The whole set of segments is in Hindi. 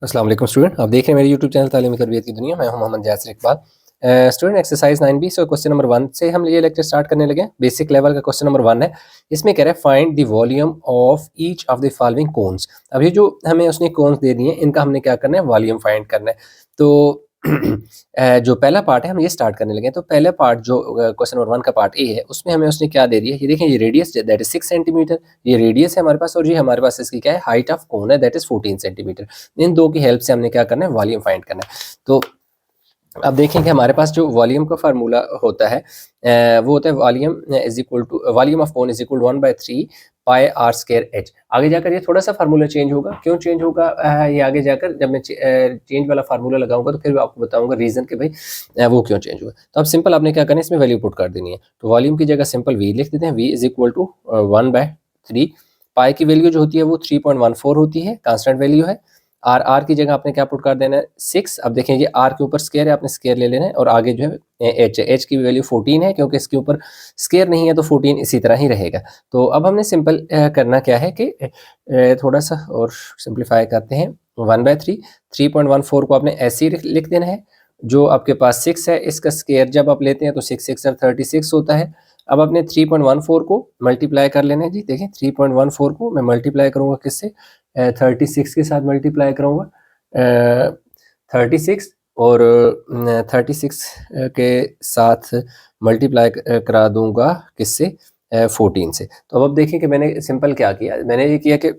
अस्सलाम वालेकुम स्टूडेंट, आप देख रहे हैं मेरे यूट्यूब चैनल तालीमी तरबियत की दुनिया। मैं हूं Mohammad Yasir Iqbal. Student exercise 9B से क्वेश्चन नंबर 1 से हम ये लेक्चर स्टार्ट करने लगे। बेसिक लेवल का क्वेश्चन नंबर 1 है। इसमें कह रहा है find the volume of each of the following cones. अब ये जो हमें उसने कोन्स दे दिए हैं, इनका हमने क्या करना है, वॉल्यूम फाइंड करना है। तो जो पहला पार्ट है हम ये स्टार्ट करने लगे। तो पहला पार्ट जो क्वेश्चन नंबर 1 का पार्ट ए है, उसमें हमें उसने क्या दे दिया है, ये देखें, ये रेडियस दैट इज 6 सेंटीमीटर, ये रेडियस है हमारे पास, और ये हमारे पास इसकी क्या है, हाइट ऑफ कोन है दैट इज 14 सेंटीमीटर। इन दो की हेल्प से हमने क्या करना है, वॉल्यूम फाइंड करना है। तो अब देखें कि हमारे पास जो वॉल्यूम का फार्मूला होता है वो होता है volume is equal to volume of cone is equal to 1/3 pi R square H. आगे जाकर ये थोड़ा सा फार्मूला चेंज होगा। क्यों चेंज होगा, ये आगे जाकर जब मैं चेंज वाला फार्मूला लगाऊंगा तो फिर आपको बताऊंगा रीजन कि भाई वो क्यों चेंज हुआ। तो अब सिंपल आपने क्या करना है, इसमें वैल्यू पुट कर देनी है। तो वॉल्यूम की जगह सिंपल वी लिख देते हैं। V is equal to 1/3। Pi की वैल्यू जो होती है वो 3.14 होती है, कांस्टेंट वैल्यू है। आर की जगह आपने क्या पुट कर देना है, 6। अब देखें, ये आर के ऊपर स्केयर है, आपने स्केयर ले लेना है, और आगे जो है एच की वैल्यू 14 है, क्योंकि इसके ऊपर स्केयर नहीं है तो 14 इसी तरह ही रहेगा। तो अब हमने सिंपल करना क्या है कि थोड़ा सा और सिंप्लीफाई करते हैं। 1/3, 3.14 को आपने ऐसे ही लिख देना है। जो आपके पास 6 है, इसका स्केयर जब आप लेते हैं तो 6 6 36 होता है। अब आपने 3.14 को मल्टीप्लाई कर लेना है जी। देखें, 3.14 को मैं मल्टीप्लाई करूंगा किससे, 36 के साथ मल्टीप्लाई करूँगा। 36 और 36 के साथ मल्टीप्लाई करा दूंगा किससे, 14 से। तो अब देखें कि मैंने सिंपल क्या किया, मैंने ये किया कि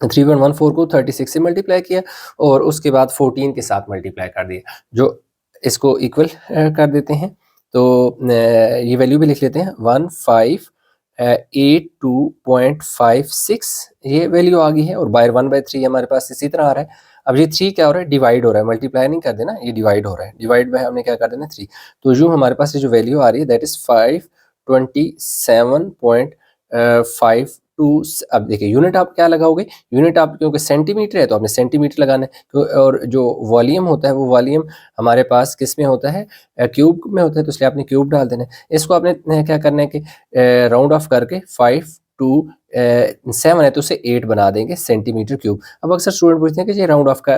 3.14 को 36 से मल्टीप्लाई किया और उसके बाद 14 के साथ मल्टीप्लाई कर दिया, जो इसको इक्वल कर देते हैं। तो ये वैल्यू भी लिख लेते हैं, 1582.56 ये वैल्यू आ गई है। और बाय 1/3 हमारे पास इसी तरह आ रहा है। अब ये 3 क्या हो रहा है, डिवाइड हो रहा है, मल्टीप्लाई नहीं कर देना, ये डिवाइड हो रहा है। डिवाइड में हमने क्या कर देना, 3। तो जो हमारे पास ये जो वैल्यू आ रही है दैट इज 527.52। अब देखिए, यूनिट आप क्या लगाओगे, यूनिट आप, क्योंकि सेंटीमीटर है तो आपने सेंटीमीटर लगाना है। और जो वॉल्यूम होता है वो वॉल्यूम हमारे पास किस में होता है, क्यूब में होता है, तो इसलिए आपने क्यूब डाल देना है। इसको आपने क्या करना है कि राउंड ऑफ करके 5 to 7 है तो उसे 8 बना देंगे सेंटीमीटर क्यूब। अब अक्सर स्टूडेंट पूछते हैं कि ये राउंड ऑफ का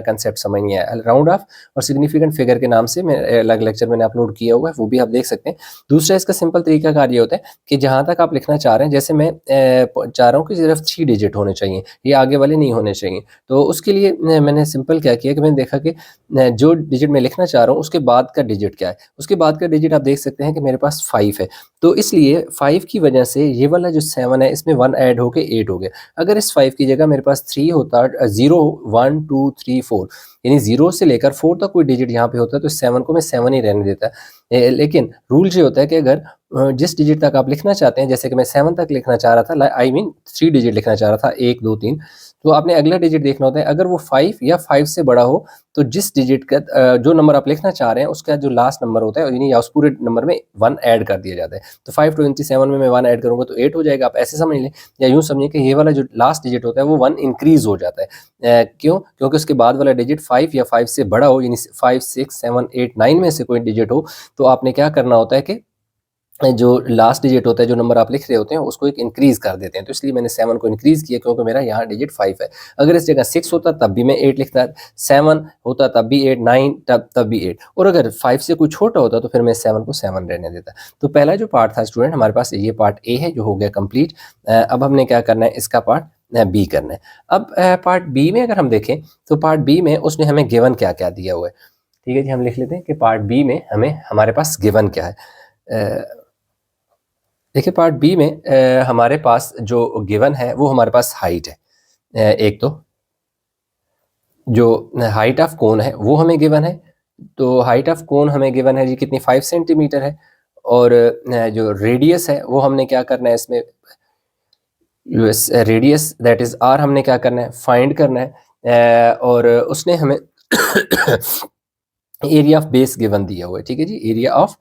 कंसेप्ट समझ नहीं आया। राउंड ऑफ और सिग्निफिकेंट फिगर के नाम से मैं अलग लेक्चर मैंने अपलोड किया हुआ है, वो भी आप देख सकते हैं। दूसरा इसका सिंपल तरीका कार ये होता है कि जहाँ तक आप लिखना चाह रहे हैं, जैसे मैं चाह रहा हूँ कि सिर्फ 3 डिजिट होने चाहिए, ये आगे वाले नहीं होने चाहिए। तो उसके लिए मैंने सिंपल क्या किया कि मैंने देखा कि जो डिजिट मैं लिखना चाह रहा हूँ उसके बाद का डिजिट क्या है। उसके बाद का डिजिट आप देख सकते हैं कि मेरे पास 5 है। तो इसलिए 5 की वजह से ये वाला जो 7 है इसमें 1 ऐड होके 8 हो गया। अगर इस 5 की जगह मेरे पास 3 होता, 0 1 2 3 4, यानी 0 से लेकर 4 तक कोई डिजिट यहाँ पे होता है, तो 7 को मैं 7 ही रहने देता। लेकिन रूल ये होता है कि अगर जिस डिजिट तक आप लिखना चाहते हैं, जैसे कि मैं 7 तक लिखना चाह रहा था, आई मीन 3 डिजिट लिखना चाह रहा था, 1 2 3, तो आपने अगला डिजिट देखना होता है। अगर वो 5 या 5 से बड़ा हो तो जिस डिजिट का जो नंबर आप लिखना चाह रहे हैं उसका जो लास्ट नंबर होता है, यानी या उस पूरे नंबर में 1 ऐड कर दिया जाता है। तो 527 में मैं 1 ऐड करूंगा तो 8 हो जाएगा। आप ऐसे समझ लें, या यूं समझिए कि ये वाला जो लास्ट डिजिट होता है वो 1 इंक्रीज हो जाता है। क्यों? क्योंकि उसके बाद वाला डिजिट 5 या 5 से बड़ा हो, यानी 5 6 7 8 9 में से कोई डिजिट हो, तो आपने क्या करना होता है कि जो लास्ट डिजिट होता है, जो नंबर आप लिख रहे होते हैं, उसको एक इंक्रीज कर देते हैं। तो इसलिए मैंने 7 को इंक्रीज किया, क्योंकि मेरा यहाँ डिजिट 5 है। अगर इस जगह 6 होता तब भी मैं 8 लिखता, 7 होता तब भी 8, 9 तब भी 8, और अगर 5 से कुछ छोटा होता तो फिर मैं 7 को 7 रहने देता। तो पहला जो पार्ट था स्टूडेंट हमारे पास, ये पार्ट ए है जो हो गया कंप्लीट। अब हमने क्या करना है, इसका पार्ट बी करना है। अब पार्ट बी में अगर हम देखें तो पार्ट बी में उसने हमें गिवन क्या क्या दिया हुआ है। ठीक है जी, हम लिख लेते हैं कि पार्ट बी में हमारे पास गिवन क्या है। देखिए, पार्ट बी में हमारे पास जो गिवन है वो हमारे पास हाइट है। एक तो जो हाइट ऑफ कोन है वो हमें गिवन है। तो हाइट ऑफ कोन हमें गिवन है जी, कितनी, 5 सेंटीमीटर है। और जो रेडियस है वो हमने क्या करना है, इसमें रेडियस दैट इज आर हमने क्या करना है, फाइंड करना है। और उसने हमें एरिया ऑफ बेस गिवन दिया हुआ है। ठीक है जी, एरिया ऑफ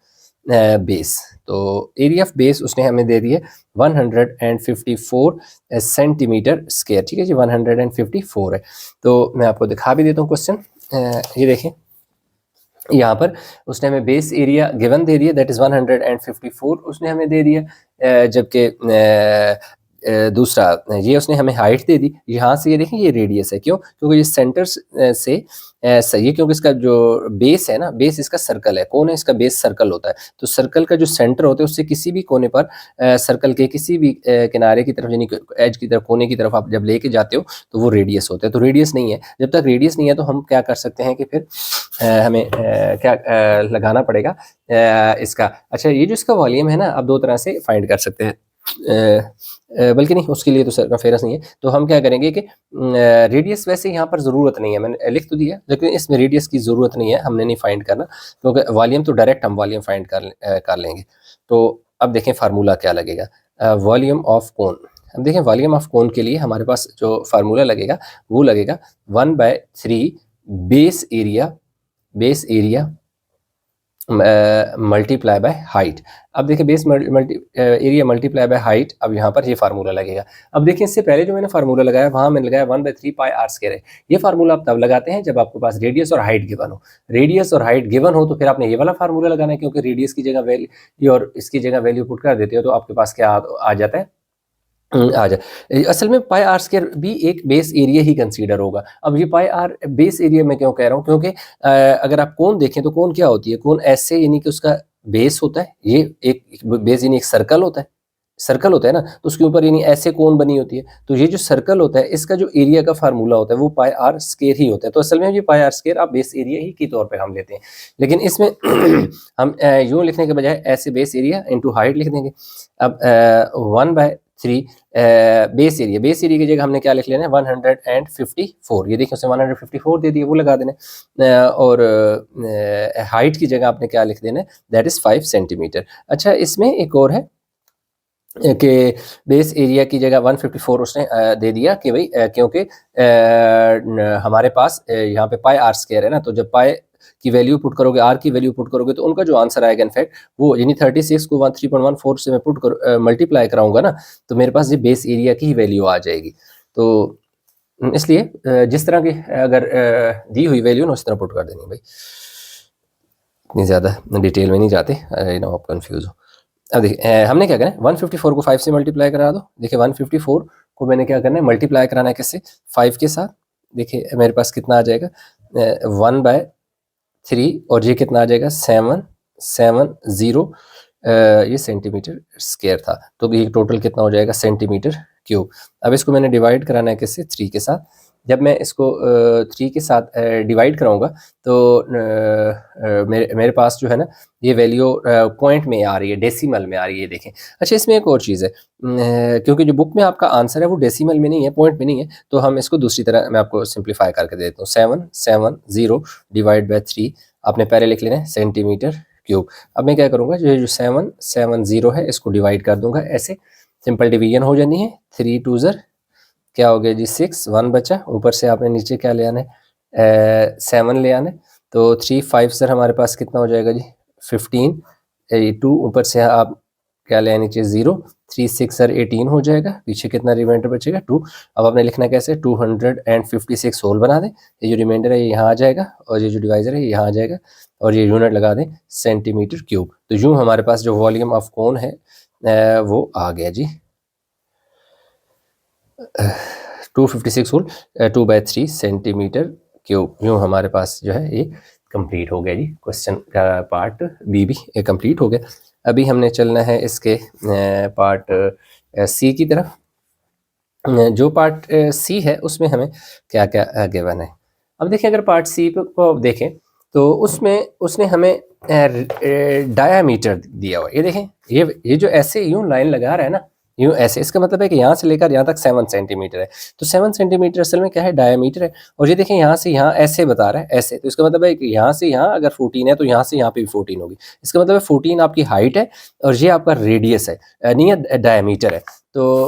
बेस। तो एरिया ऑफ बेस उसने हमें दे दिया 154 सेंटीमीटर स्क्वायर। ठीक है जी, 154 है। तो मैं आपको दिखा भी देता हूँ क्वेश्चन। ये देखें, यहाँ पर उसने हमें बेस एरिया गिवन दे दिया दैट इज 154 उसने हमें दे दिया, जबकि दूसरा ये उसने हमें हाइट दे दी, यहाँ से ये देखें ये रेडियस है, क्यों? क्योंकि ये सेंटर से सही है, क्योंकि इसका जो बेस है ना, बेस इसका सर्कल है, कौन है इसका बेस सर्कल होता है, तो सर्कल का जो सेंटर होता है उससे किसी भी कोने पर सर्कल के किसी भी किनारे की तरफ यानी एज की तरफ कोने की तरफ आप जब लेके जाते हो तो वो रेडियस होता है। तो रेडियस नहीं है, जब तक रेडियस नहीं है तो हम क्या कर सकते हैं कि फिर हमें क्या लगाना पड़ेगा इसका। अच्छा, ये जो इसका वॉल्यूम है ना, आप दो तरह से फाइंड कर सकते हैं, बल्कि नहीं, उसके लिए तो सरकमफेरेंस नहीं है, तो हम क्या करेंगे कि रेडियस वैसे यहाँ पर ज़रूरत नहीं है, मैंने लिख तो दिया, लेकिन इसमें रेडियस की ज़रूरत नहीं है, हमने नहीं फाइंड करना, क्योंकि वॉल्यूम तो डायरेक्ट हम वॉल्यूम फाइंड कर लेंगे। तो अब देखें फार्मूला क्या लगेगा, वॉल्यूम ऑफ कोन। अब देखें वॉल्यूम ऑफ कोन के लिए हमारे पास जो फार्मूला लगेगा वो लगेगा 1/3 base area multiply by height. अब देखिए base area multiply by height, अब यहाँ पर ये फार्मूला लगेगा। अब देखिए इससे पहले जो मैंने फार्मूला लगाया वहाँ मैंने लगाया 1/3 पाई आर स्क्वायर है। ये फार्मूला आप तब लगाते हैं जब आपके पास रेडियस और हाइट गिवन हो। रेडियस और हाइट गिवन हो तो फिर आपने ये वाला फार्मूला लगाना है, क्योंकि रेडियस की जगह वैल्यू और इसकी जगह वैल्यू पुट कर देते हो तो आपके पास क्या आ जाता है, आ जाए। असल में पाई आर स्क्वायर भी एक बेस एरिया ही कंसीडर होगा। अब ये पाई आर बेस एरिया मैं क्यों कह रहा हूँ, क्योंकि अगर आप कोन देखें तो कोन क्या होती है, कोन ऐसे यानी कि उसका बेस होता है, ये एक बेस यानी एक सर्कल होता है, सर्कल होता है ना, तो उसके ऊपर यानी ऐसे कोन बनी होती है, तो ये जो सर्कल होता है इसका जो एरिया का फार्मूला होता है वो पाई आर स्क्वायर ही होता है। तो असल में ये पाई आर स्क्वायर आप बेस एरिया ही के तौर पे हम लेते हैं, लेकिन इसमें हम यूँ लिखने के बजाय ऐसे बेस एरिया इंटू हाइट लिख देंगे। अब 1/3 बेस एरिया की जगह हमने क्या लिख लेना है 154, ये देखिए उसने 154 दे दिए, वो लगा देना और हाइट की जगह आपने क्या लिख देना है, दैट इज़ 5 सेंटीमीटर। अच्छा, इसमें एक और है कि बेस एरिया की जगह 154 उसने दे दिया कि भाई क्योंकि हमारे पास यहाँ पे पाई आर स्क्वायर है ना, तो जब पाई की वैल्यू पुट करोगे, आर की वैल्यू पुट करोगे तो उनका जो आंसर आएगा इनफैक्ट वो यानी 36 को 3.14 से मैं पुट कर मल्टीप्लाई कराऊंगा ना, तो मेरे पास ये बेस एरिया की ही वैल्यू आ जाएगी। तो इसलिए जिस तरह की अगर दी हुई वैल्यू ना उस तरह पुट कर देनी भाई, इतनी ज़्यादा डिटेल में नहीं जाते, ना आप कन्फ्यूज़ हो। अब देखिए हमने क्या करना है 154 को 5 से मल्टीप्लाई करा दो। देखिए 154 को मैंने क्या करना है मल्टीप्लाई कराना है किससे, 5 के साथ। देखिए मेरे पास कितना आ जाएगा 1/3 और ये कितना आ जाएगा 770 ये सेंटीमीटर स्क्वायर था, तो ये टोटल कितना हो जाएगा सेंटीमीटर क्यूब। अब इसको मैंने डिवाइड कराना है किससे 3 के साथ। जब मैं इसको 3 के साथ डिवाइड कराऊंगा तो मेरे पास जो है ना ये वैल्यू पॉइंट में आ रही है, डेसिमल में आ रही है, देखें। अच्छा, इसमें एक और चीज़ है, क्योंकि जो बुक में आपका आंसर है वो डेसिमल में नहीं है, पॉइंट में नहीं है, तो हम इसको दूसरी तरह मैं आपको सिंप्लीफाई करके दे देता हूँ। 770 डिवाइड बाय 3 आपने पहले लिख लेना है सेंटीमीटर क्यूब। अब मैं क्या करूँगा, जो 770 है इसको डिवाइड कर दूंगा, ऐसे सिंपल डिवीजन हो जानी है। 3 2 ज़र क्या हो गया जी 6, 1 बचा, ऊपर से आपने नीचे क्या ले आना है 7 ले आना है, तो 3 5 सर हमारे पास कितना हो जाएगा जी 15, 2 ऊपर से आप क्या ले आए नीचे 0, 3 6 सर 18 हो जाएगा, पीछे कितना रिमाइंडर बचेगा 2। अब आपने लिखना कैसे 256 होल बना दें, ये जो रिमाइंडर है ये यहाँ आ जाएगा और ये जो डिवाइजर है ये यहाँ आ जाएगा और ये यूनिट लगा दें सेंटीमीटर क्यूब। तो यूँ हमारे पास जो वॉल्यूम ऑफ कोन है वो आ गया जी 256 होल 2/3 सेंटीमीटर क्यूब। यूँ हमारे पास जो है ये कंप्लीट हो गया जी, क्वेश्चन का पार्ट बी भी कंप्लीट हो गया। अभी हमने चलना है इसके पार्ट सी की तरफ। जो पार्ट सी है उसमें हमें क्या क्या गिवन है। अब देखिए अगर पार्ट सी को देखें तो उसमें उसने हमें डायामीटर दिया हुआ है, ये देखें ये जो ऐसे यूँ लाइन लगा रहा है ना, यूँ ऐसे, इसका मतलब है कि यहाँ से लेकर यहाँ तक 7 सेंटीमीटर है, तो 7 सेंटीमीटर असल में क्या है डायामीटर है। और ये देखें यहाँ से यहाँ ऐसे बता रहा है ऐसे, तो इसका मतलब है कि यहाँ से यहाँ अगर 14 है तो यहाँ से यहाँ पे भी 14 होगी, इसका मतलब है 14 आपकी हाइट है और ये आपका रेडियस है, नहीं है डायामीटर है। तो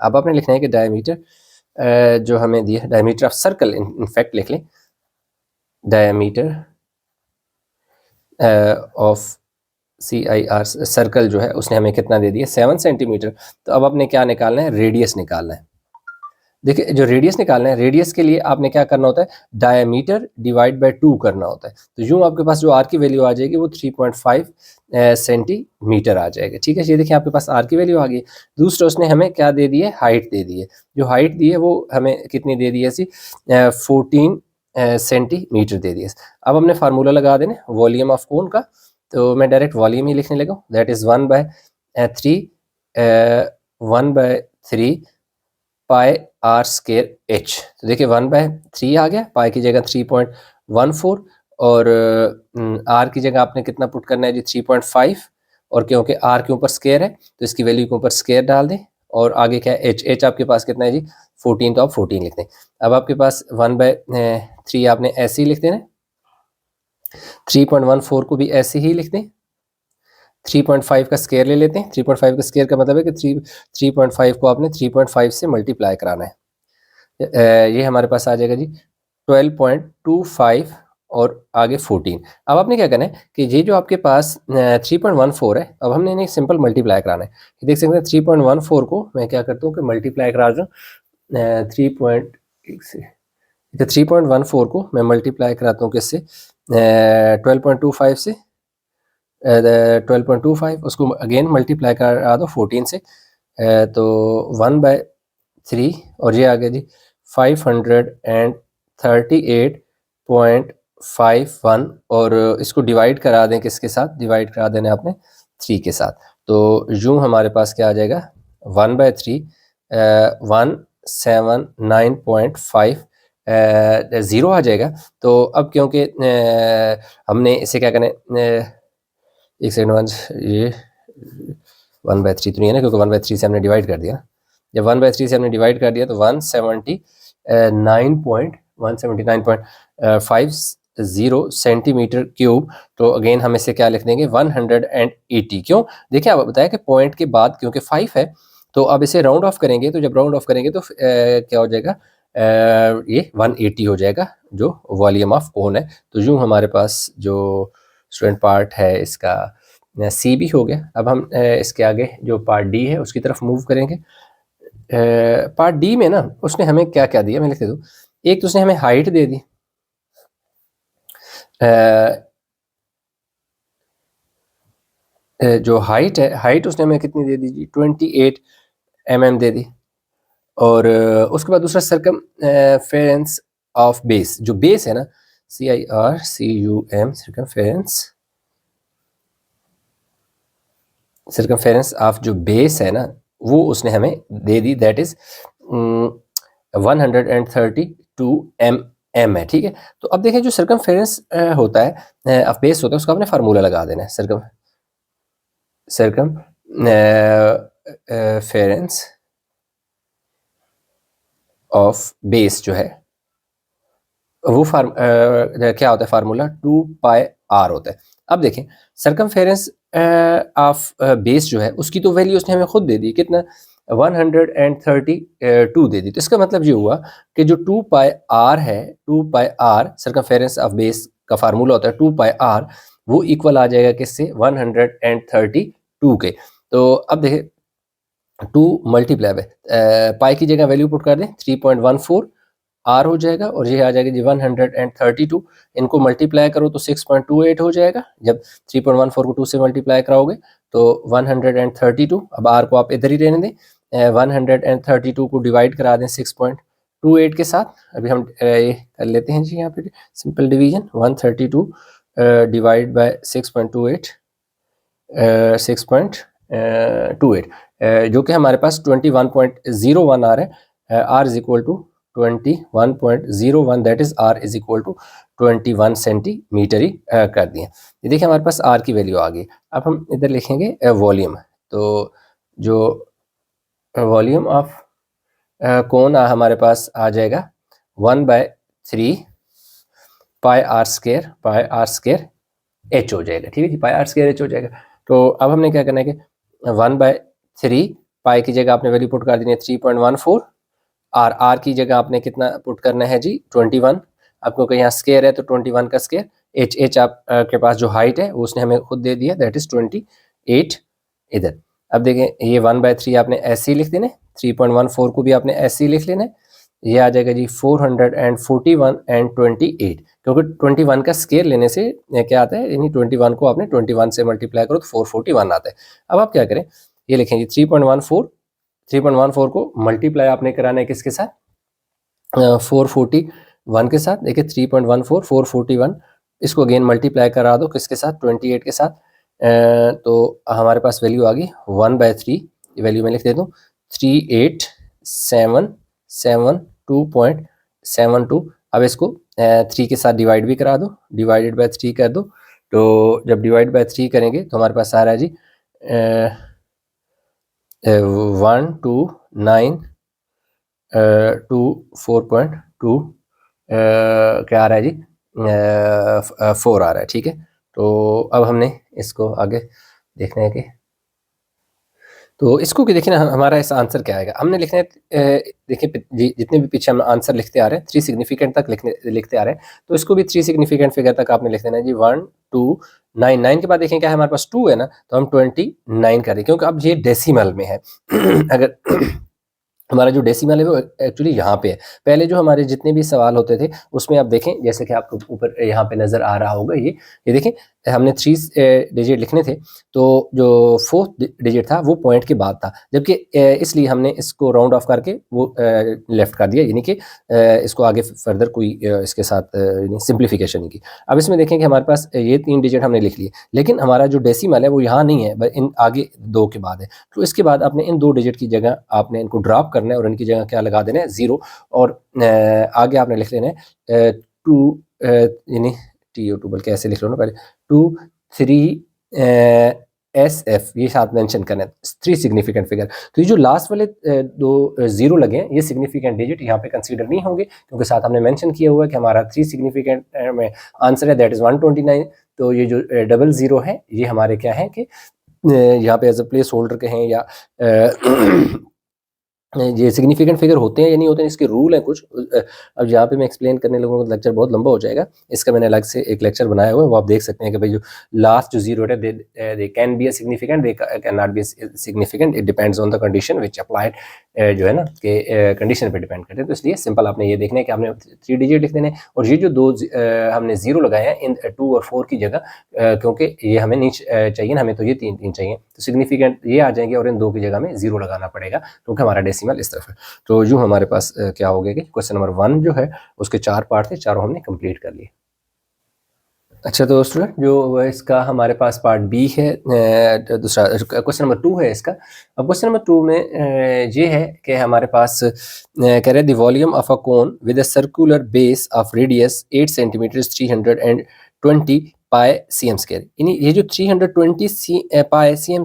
अब आपने लिखना है कि डायामीटर जो हमें दिया डायामीटर ऑफ सर्कल इनफैक्ट लिख लें, डायामीटर ऑफ CIR सर्कल जो है उसने हमें कितना दे दिया 7 सेंटीमीटर। तो अब आपने क्या निकालना है रेडियस निकालना है। देखिए जो रेडियस निकालना है, रेडियस के लिए आपने क्या करना होता है, डायमीटर डिवाइड बाय 2 करना होता है। तो यूँ आपके पास जो आर की वैल्यू आ जाएगी वो 3.5 सेंटीमीटर आ जाएगा। ठीक है, ये देखिए आपके पास आर की वैल्यू आ गई। दूसरा उसने हमें क्या दे दी है, हाइट दे दी है। जो हाइट दी है वो हमें कितनी दे दी है, 14 सेंटीमीटर दे दी है। अब हमने फार्मूला लगा देना वॉल्यूम ऑफ कोन का, तो मैं डायरेक्ट वॉल्यूम ही लिखने लगा, that is 1/3 pi R square H. तो देखिए 1/3 आ गया, पाई की जगह 3.14 और आर की जगह आपने कितना पुट करना है जी, 3.5, और क्योंकि आर के ऊपर स्केयर है तो इसकी वैल्यू के ऊपर स्केयर डाल दें, और आगे क्या है एच, एच आपके पास कितना है जी 14, तो आप 14 लिख दें। अब आपके पास 1/3 आपने ऐसे ही लिख देना, 3.14 को भी ऐसे ही लिख दें, 3.5 का स्केयर ले लेते हैं। 3.5 का स्केयर का मतलब है कि 3.5 को आपने 3.5 से मल्टीप्लाई कराना है। ये हमारे पास आ जाएगा जी 12.25 और आगे 14। अब आपने क्या करना है कि ये जो आपके पास 3.14 है, अब हमने इन्हें सिंपल मल्टीप्लाई कराना है। देख सकते हैं 3.14 को मैं क्या करता हूँ कि मल्टीप्लाई करा दूँ 3.14 को मैं मल्टीप्लाई कराता हूँ किससे, 12.25 से, 12.25 उसको अगेन मल्टीप्लाई करा दो 14 से, तो 1/3 और ये आ गया जी 538.51, और इसको डिवाइड करा दें किसके साथ, डिवाइड करा देना आपने 3 के साथ। तो यूँ हमारे पास क्या आ जाएगा 1/3 179.5 ज़ीरो आ जाएगा। तो अब क्योंकि हमने इसे क्या करना है, एक सेकंड, ये 1/3 तो नहीं है ना, क्योंकि 1/3 से हमने डिवाइड कर दिया। जब 1/3 से हमने डिवाइड कर दिया तो 179.50 सेंटीमीटर क्यूब। तो अगेन हम इसे क्या लिख देंगे 180। क्यों, देखिए आप बताया कि पॉइंट के बाद क्योंकि 5 है तो अब इसे राउंड ऑफ करेंगे, तो जब राउंड ऑफ करेंगे तो क्या हो जाएगा, ये 180 हो जाएगा जो वॉल्यूम ऑफ कोन है। तो यूँ हमारे पास जो स्टूडेंट पार्ट है इसका सी भी हो गया। अब हम इसके आगे जो पार्ट डी है उसकी तरफ मूव करेंगे। पार्ट डी में ना उसने हमें क्या क्या दिया, मैं लिख दूँ। एक तो उसने हमें हाइट दे दी, जो हाइट है, हाइट उसने हमें कितनी दे दी जी 28 mm दे दी। और उसके बाद दूसरा सर्कमफेरेंस ऑफ बेस, जो बेस है ना CIRCUM, सर्कमफेरेंस ऑफ जो बेस है ना वो उसने हमें दे दी, दैट इज 132 mm है। ठीक है, तो अब देखें जो सर्कमफेरेंस होता है ऑफ बेस होता है उसका आपने फार्मूला लगा देना है। सर्कमफेरेंस ऑफ बेस जो है वो क्या होता है, फार्मूला 2πr होता है। अब देखें सर्कमफेरेंस ऑफ बेस जो है उसकी तो वैल्यू उसने हमें खुद दे दी, कितना 132 दे दी। तो इसका मतलब ये हुआ कि जो 2πr है, 2πr सर्कमफेरेंस ऑफ बेस का फार्मूला होता है 2πr, वो इक्वल आ जाएगा किससे 132 के। तो अब देखें 2 मल्टीप्लाई बाय पाई की जगह वैल्यू पुट कर दें 3.14 आर हो जाएगा, और ये आ जाएगा जी 132। इनको मल्टीप्लाई करो तो 6.28 हो जाएगा। जब 3.14 को 2 से मल्टीप्लाई कराओगे तो 132। अब आर को आप इधर ही रहने दें, 132 को डिवाइड करा दें 6.28 के साथ। अभी हम ये कर लेते हैं जी यहाँ पे सिंपल डिवीजन, 132 डिवाइड बाय 6.28 जो कि हमारे पास 21.01 आ रहा है। R is equal to 21.01, that is R is equal to 21 centimetre ही कर दिए। ये देखिए हमारे पास आर की वैल्यू आ गई। अब हम इधर लिखेंगे वॉल्यूम। तो जो वॉल्यूम ऑफ कोन हमारे पास आ जाएगा 1/3 पाई आर स्केयर एच हो जाएगा। ठीक है जी, पाई आर स्केयर एच हो जाएगा। तो अब हमने क्या करना है कि 1/3 पाई की जगह आपने वैल्यू पुट कर देनी है 3.14, आर की जगह आपने कितना पुट करना है जी 21। आपको यहाँ स्केयर है तो 21 का स्केयर, एच आप के पास जो हाइट है वो उसने हमें खुद दे दिया, दैट इज 28 इधर। अब देखें ये 1/3 आपने ऐसे ही लिख देना, 3.14 को भी आपने ऐसे ही लिख लेना है, ये आ जाएगा जी 441 एंड 28, क्योंकि 21 का स्केयर लेने से क्या आता है, यानी 21 को आपने 21 से मल्टीप्लाई करो तो 441 आता है। अब आप क्या करें, ये लिखें जी 3.14 को मल्टीप्लाई आपने कराना है किसके साथ, 441 के साथ। देखिए 3.14 441, इसको अगेन मल्टीप्लाई करा दो किसके साथ, 28 के साथ। तो हमारे पास वैल्यू आ गई 1/3, वैल्यू मैं लिख देता हूँ 387772.72। अब इसको 3 के साथ डिवाइड भी करा दो, डिवाइडेड बाय 3 कर दो। तो जब डिवाइड बाय 3 करेंगे तो हमारे पास आ रहा है जी 12924.2 क्या आ रहा है जी 4 आ रहा है, ठीक है। तो अब हमने इसको आगे देखना है कि तो इसको कि देखिए ना हमारा ऐसा आंसर क्या आएगा, हमने लिखना है देखिए जितने भी पीछे हम आंसर लिखते आ रहे हैं 3 सिग्निफिकेंट तक लिखते आ रहे हैं, तो इसको भी 3 सिग्निफिकेंट फिगर तक आपने लिख देना है जी 1 2 9 9 के बाद देखें क्या है हमारे पास 2 है ना, तो हम 29 कर दें क्योंकि अब ये डेसिमल में है। अगर हमारा जो डेसिमल है वो एक्चुअली यहाँ पे है। पहले जो हमारे जितने भी सवाल होते थे उसमें आप देखें, जैसे कि आपको ऊपर यहाँ पे नज़र आ रहा होगा, ये देखें हमने 3 डिजिट लिखने थे, तो जो 4th डिजिट था वो पॉइंट के बाद था, जबकि इसलिए हमने इसको राउंड ऑफ करके वो लेफ्ट कर दिया, यानी कि इसको आगे फर्दर कोई इसके साथ सिंप्लीफिकेशन नहीं की। अब इसमें देखें कि हमारे पास ये 3 डिजिट हमने लिख लिए, लेकिन हमारा जो डेसिमल है वो यहाँ नहीं है, इन आगे 2 के बाद है। तो इसके बाद आपने इन 2 डिजिट की जगह आपने इनको ड्रॉप करना है और इनकी जगह क्या लगा देना है 0, और आगे आपने लिख लेना है 2 यानी TO2 बल्कि ऐसे लिख लो ना पहले 2 3 SF ये साथ मेंशन करना है, 3 सिग्निफिकेंट फिगर। तो ये जो लास्ट वाले 2 0 लगे हैं ये सिग्निफिकेंट डिजिट यहाँ पे कंसीडर नहीं होंगे, क्योंकि साथ हमने मेंशन किया हुआ है कि हमारा 3 सिग्निफिकेंट में आंसर है दैट इज 129। तो ये जो 00 है ये हमारे क्या है कि यहाँ पे एज अ प्लेस होल्डर के हैं या ये सिग्निफिकेंट फिगर होते हैं या नहीं होते हैं, इसके रूल हैं कुछ। अब यहाँ पे मैं एक्सप्लेन करने लगूंगा तो लेक्चर बहुत लंबा हो जाएगा, इसका मैंने अलग से एक लेक्चर बनाया हुआ है, वो आप देख सकते हैं कि भाई जो लास्ट जो 0 है they can be a significant, they can not be significant, it depends on the condition which applied, जो है ना कि कंडीशन पे डिपेंड करते हैं। तो इसलिए सिंपल आपने ये देखना है कि आपने 3 डिजिट लिख देने, और ये जो 2 हमने 0 लगाए हैं इन 2 और 4 की जगह, क्योंकि ये हमें नहीं चाहिए ना, हमें तो ये 3 चाहिए, तो सिग्निफिकेंट ये आ जाएंगे और इन 2 की जगह में 0 लगाना पड़ेगा क्योंकि हमारा डेसिमल इस तरफ है। तो यूँ हमारे पास क्या हो गया कि क्वेश्चन नंबर 1 जो है उसके 4 पार्ट थे, चारों हमने कंप्लीट कर लिए। अच्छा तो स्टूडेंट जो इसका हमारे पास पार्ट बी है, दूसरा क्वेश्चन नंबर 2 है इसका। अब क्वेश्चन नंबर 2 में ये है कि हमारे पास कह रहे हैं the volume of a cone with a circular base of radius 8 centimetre 320 pi cm square, यानी ये जो 320 पाई cm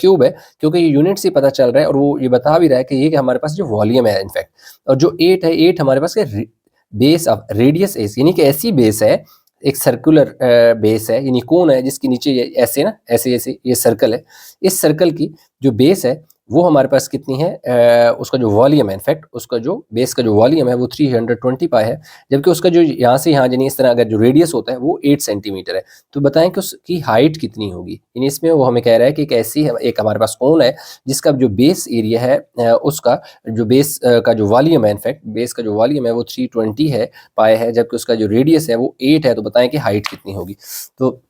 क्यूब है, क्योंकि ये यूनिट से पता चल रहा है और वो ये बता भी रहा है कि ये कि हमारे पास जो वॉल्यूम है इनफैक्ट, और जो 8 है 8 हमारे पास बेस ऑफ रेडियस एस, यानी कि ऐसी बेस है, एक सर्कुलर बेस है, यानी कोन है जिसके नीचे ऐसे ना ऐसे ऐसे ये सर्कल है, इस सर्कल की जो बेस है वो हमारे पास कितनी है, उसका जो वॉल्यूम है इनफैक्ट उसका जो बेस का जो वॉल्यूम है वो 320 पाई है, जबकि उसका जो यहाँ से यहाँ यानी इस तरह अगर जो रेडियस होता है वो 8 सेंटीमीटर है। तो बताएं कि उसकी हाइट कितनी होगी, यानी इसमें वो हमें कह रहा है कि एक ऐसी एक हमारे पास कोन है जिसका जो बेस एरिया है उसका जो बेस का जो वॉल्यूम है, इनफैक्ट बेस का जो वॉल्यूम है वो 320 है पाई है, जबकि उसका जो रेडियस है वो 8 है। तो बताएं कि हाइट कितनी होगी। तो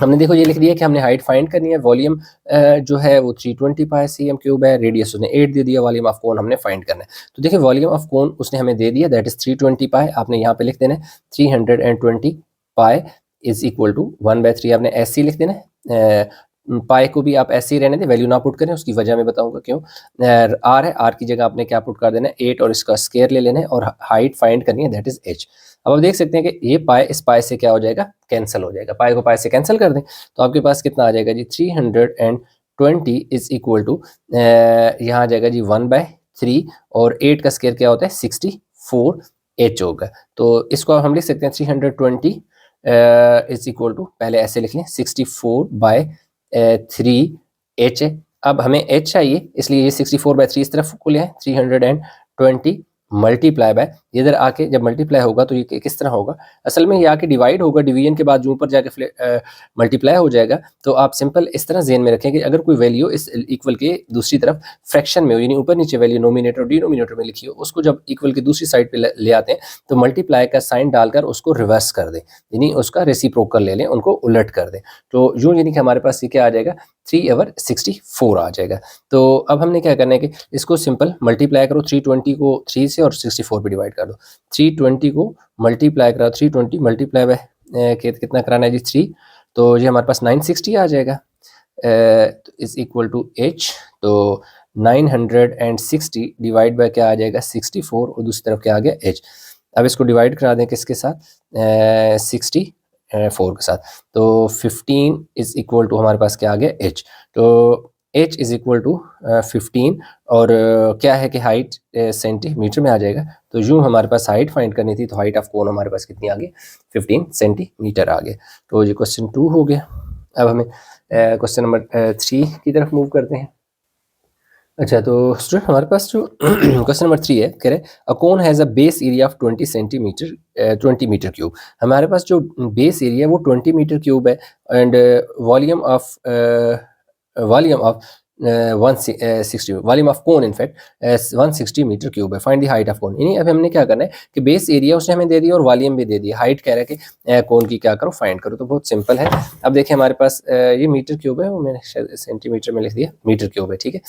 हमने देखो ये लिख दिया कि हमने हाइट फाइंड करनी है, वॉल्यूम जो है वो 320 पाई cm क्यूब है, रेडियस उसने 8 दे दिया, वॉल्यूम ऑफ कोन हमने फाइंड करना है। तो देखिए वॉल्यूम ऑफ कोन उसने हमें दे दिया दैट इज 320 पाई, आपने यहाँ पे लिख देना है 320 पाई इज इक्वल टू 1/3, आपने ऐसे लिख देना है। पाई को भी आप ऐसे ही रहने दें, वैल्यू ना पुट करें, उसकी वजह मैं बताऊंगा क्यों। आर है, आर की जगह आपने क्या पुट कर देना है 8 और इसका स्क्वायर ले लेना है और हाइट फाइंड करनी है दैट इज h। अब आप देख सकते हैं कि ये पाई इस पाई से क्या हो जाएगा, कैंसिल हो जाएगा, पाई को पाई से कैंसिल कर दें तो आपके पास कितना आ जाएगा जी 320 इज इक्वल टू यहाँ आ जाएगा जी 1/3 और 8 का स्क्वायर क्या होता है 64h होगा। तो इसको हम लिख सकते हैं 320 इज इक्वल टू, पहले ऐसे लिख लें 64/3h है। अब हमें h चाहिए इसलिए ये 64/3 इस तरफ को ले आए 320 मल्टीप्लाई बाय, इधर आके जब मल्टीप्लाई होगा तो ये किस तरह होगा, असल में ये आके डिवाइड होगा, डिवीजन के बाद जो ऊपर जाके मल्टीप्लाई हो जाएगा। तो आप सिंपल इस तरह ज़हन में रखें कि अगर कोई वैल्यू इस इक्वल के दूसरी तरफ फ्रैक्शन में हो, यानी ऊपर नीचे वैल्यू नोमिनेटर और डिनोमिनेटर में लिखी हो, उसको जब इक्वल की दूसरी साइड पे ले आते हैं तो मल्टीप्लाई का साइन डालकर उसको रिवर्स कर दें, यानी उसका रेसिप्रोकल ले लें, उनको उलट कर दें। तो यूँ यानी कि हमारे पास ये क्या आ जाएगा, 3/64 आ जाएगा। तो अब हमने क्या करना है कि इसको सिंपल मल्टीप्लाई करो, 320 को 3 से और 64 पे डिवाइड कर दो। 320 को मल्टीप्लाई करा, 320 मल्टीप्लाई बाय कितना कराना है जी 3, तो ये हमारे पास 960 आ जाएगा इज इक्वल टू h। तो 960 डिवाइड बाय क्या आ जाएगा 64 और दूसरी तरफ क्या आ गया h। अब इसको डिवाइड करा दें किसके साथ, 64 के साथ, तो 15 इज इक्वल टू हमारे पास क्या आ गया h। तो h इज इक्वल टू 15 और क्या है कि हाइट सेंटीमीटर में आ जाएगा। तो यूँ हमारे पास हाइट फाइंड करनी थी, तो हाइट ऑफ कोन हमारे पास कितनी आ गई, 15 सेंटीमीटर आ गए। तो ये क्वेश्चन 2 हो गया। अब हमें क्वेश्चन नंबर 3 की तरफ मूव करते हैं। अच्छा, तो स्टूडेंट हमारे पास जो क्वेश्चन नंबर 3 है, कह रहे a cone has a base area of 20 centimetre 20 metre cube. हमारे पास जो बेस एरिया है वो 20 मीटर क्यूब है and volume of 160 volume of cone in fact 160 metre cube है। Find the height of cone. यानी अब हमने क्या करना है कि बेस एरिया उसने हमें दे दिया और वॉल्यूम भी दे दिया, हाइट कह रहा है कि कोन की क्या करो, फाइंड करो। तो बहुत सिंपल है। अब देखिए हमारे पास ये मीटर क्यूब है, वो मैंने शायद सेंटीमीटर में लिख दिया, मीटर क्यूब है, ठीक है।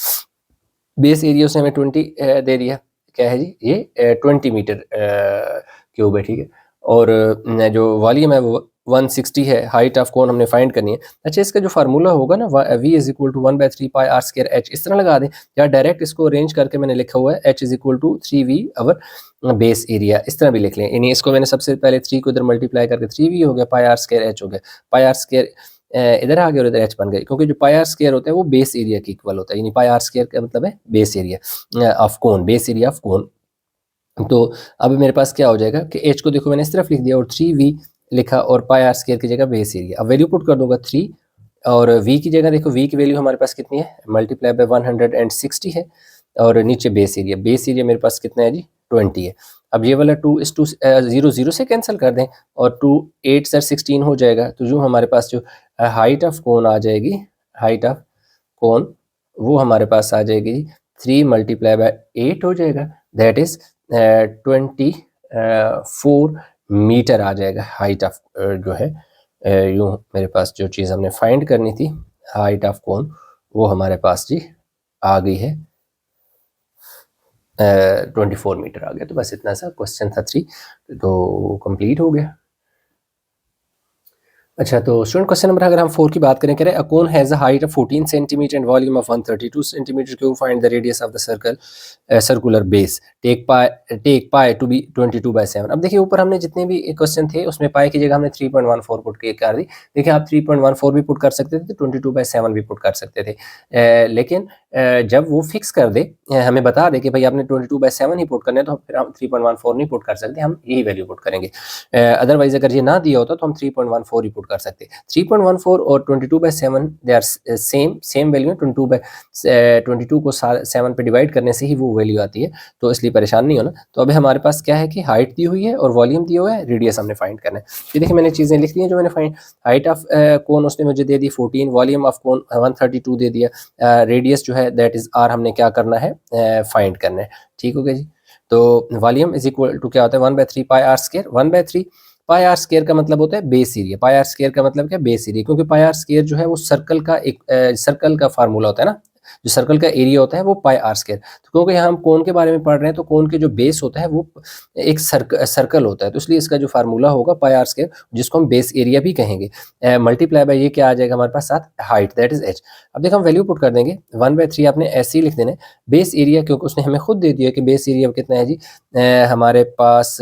बेस एरिया उसने हमें 20 दे दिया, क्या है जी ये 20 मीटर क्यूब है, ठीक है। और जो वॉल्यूम है वो 160 है। हाइट ऑफ कोन हमने फाइंड करनी है। अच्छा, इसका जो फार्मूला होगा ना v is equal to 1/3 pi R square h, इस तरह लगा दें, या डायरेक्ट इसको अरेंज करके मैंने लिखा हुआ है h is equal to 3v over base area, इस तरह भी लिख लें। यानी इसको मैंने सबसे पहले 3 को इधर मल्टीप्लाई करके 3v हो गया, पाई आर स्क्वायर h हो गया, पाई आर स्क्वायर इधर आ गया और इधर h बन गए, क्योंकि जो पाई आर स्क्वायर होता है वो बेस एरिया के इक्वल होता है। यानी पाई आर स्क्वायर का मतलब है base area of cone, base area of cone. तो अब मेरे पास क्या हो जाएगा कि h को देखो मैंने इस तरफ लिख दिया और 3v लिखा और पाई आर स्क्वायर की जगह बेस एरिया। अब वैल्यू पुट कर दूंगा 3 और v की जगह देखो v की वैल्यू हमारे पास कितनी है, मल्टीप्लाई बाय 160 है और नीचे बेस एरिया मेरे पास कितना है जी 20 है। अब ये वाला 2 इस 2 0 0 से कैंसिल कर दें और 2 8 सर 16 हो जाएगा। तो जो हमारे पास जो हाइट ऑफ कोन आ जाएगी, हाइट ऑफ कोन वो हमारे पास आ जाएगी 3 मल्टीप्लाई बाय 8 हो जाएगा, दैट इज 24 मीटर आ जाएगा हाइट ऑफ जो है यूँ मेरे पास जो चीज़ हमने फाइंड करनी थी हाइट ऑफ कोन वो हमारे पास जी आ गई है 24 मीटर आ गया। तो बस इतना सा क्वेश्चन था 3, तो कंप्लीट हो गया। अच्छा, तो स्टूडेंट क्वेश्चन नंबर अगर हम 4 की बात करें, कह रहे a cone has a height of 14 centimetre and volume of 132 centimetre cube, find the radius of the circle circular base, take pi to be 22/7। अब देखिए ऊपर हमने जितने भी क्वेश्चन थे उसमें पाई की जगह हमने 3.14 पुट कर दी। देखिए आप 3.14 भी पुट कर सकते थे, 22/7 भी पुट कर सकते थे, लेकिन जब वो फिक्स कर दे, हमें बता दे कि भाई आपने 22/7 ही पुट करना है, तो फिर हम 3.14 नहीं पुट कर सकते, हम यही वैल्यू पुट करेंगे। अदरवाइज अगर ये ना दिया होता तो हम 3.14 ही पुट कर सकते। 3.14 और 22/7 दे आर सेम वैल्यू है। 22 को 7 पे डिवाइड करने से ही वो वैल्यू आती है, तो इसलिए परेशान नहीं होना। तो अभी हमारे पास क्या है कि हाइट दी हुई है और वॉल्यूम दिया हुआ है, रेडियस हमने फाइंड करना है। ये देखिए मैंने चीज़ें लिख दी हैं जो मैंने फाइंड, हाइट ऑफ कोन उसने मुझे दे दी 14, वॉल्यूम ऑफ कोन 132 दे दिया, रेडियस जो है दैट इज आर हमने क्या करना है फाइंड करना है। ठीक हो गया जी। तो वॉल्यूम इज इक्वल टू क्या होता है 1/3 pi R square. 1/3 pi R square का मतलब होता है base area. Pi R square का मतलब क्या, बेस एरिया, क्योंकि पाई आर स्क्वायर जो है वो सर्कल का एक सर्कल का फार्मूला होता है ना, जो सर्कल का एरिया होता है वो पाई आर स्क्वायर। तो क्योंकि यहाँ हम कोन के बारे में पढ़ रहे हैं, तो कोन के जो बेस होता है वो एक सर्कल होता है, तो इसलिए इसका जो फार्मूला होगा पाई आर स्क्वायर, जिसको हम बेस एरिया भी कहेंगे, मल्टीप्लाई बाय ये क्या आ जाएगा हमारे पास साथ हाइट, दैट इज एच। अब देखो हम वैल्यू पुट कर देंगे, 1/3 आपने ऐसे ही लिख देना है। बेस एरिया क्योंकि उसने हमें खुद दे दिया कि बेस एरिया कितना है जी, हमारे पास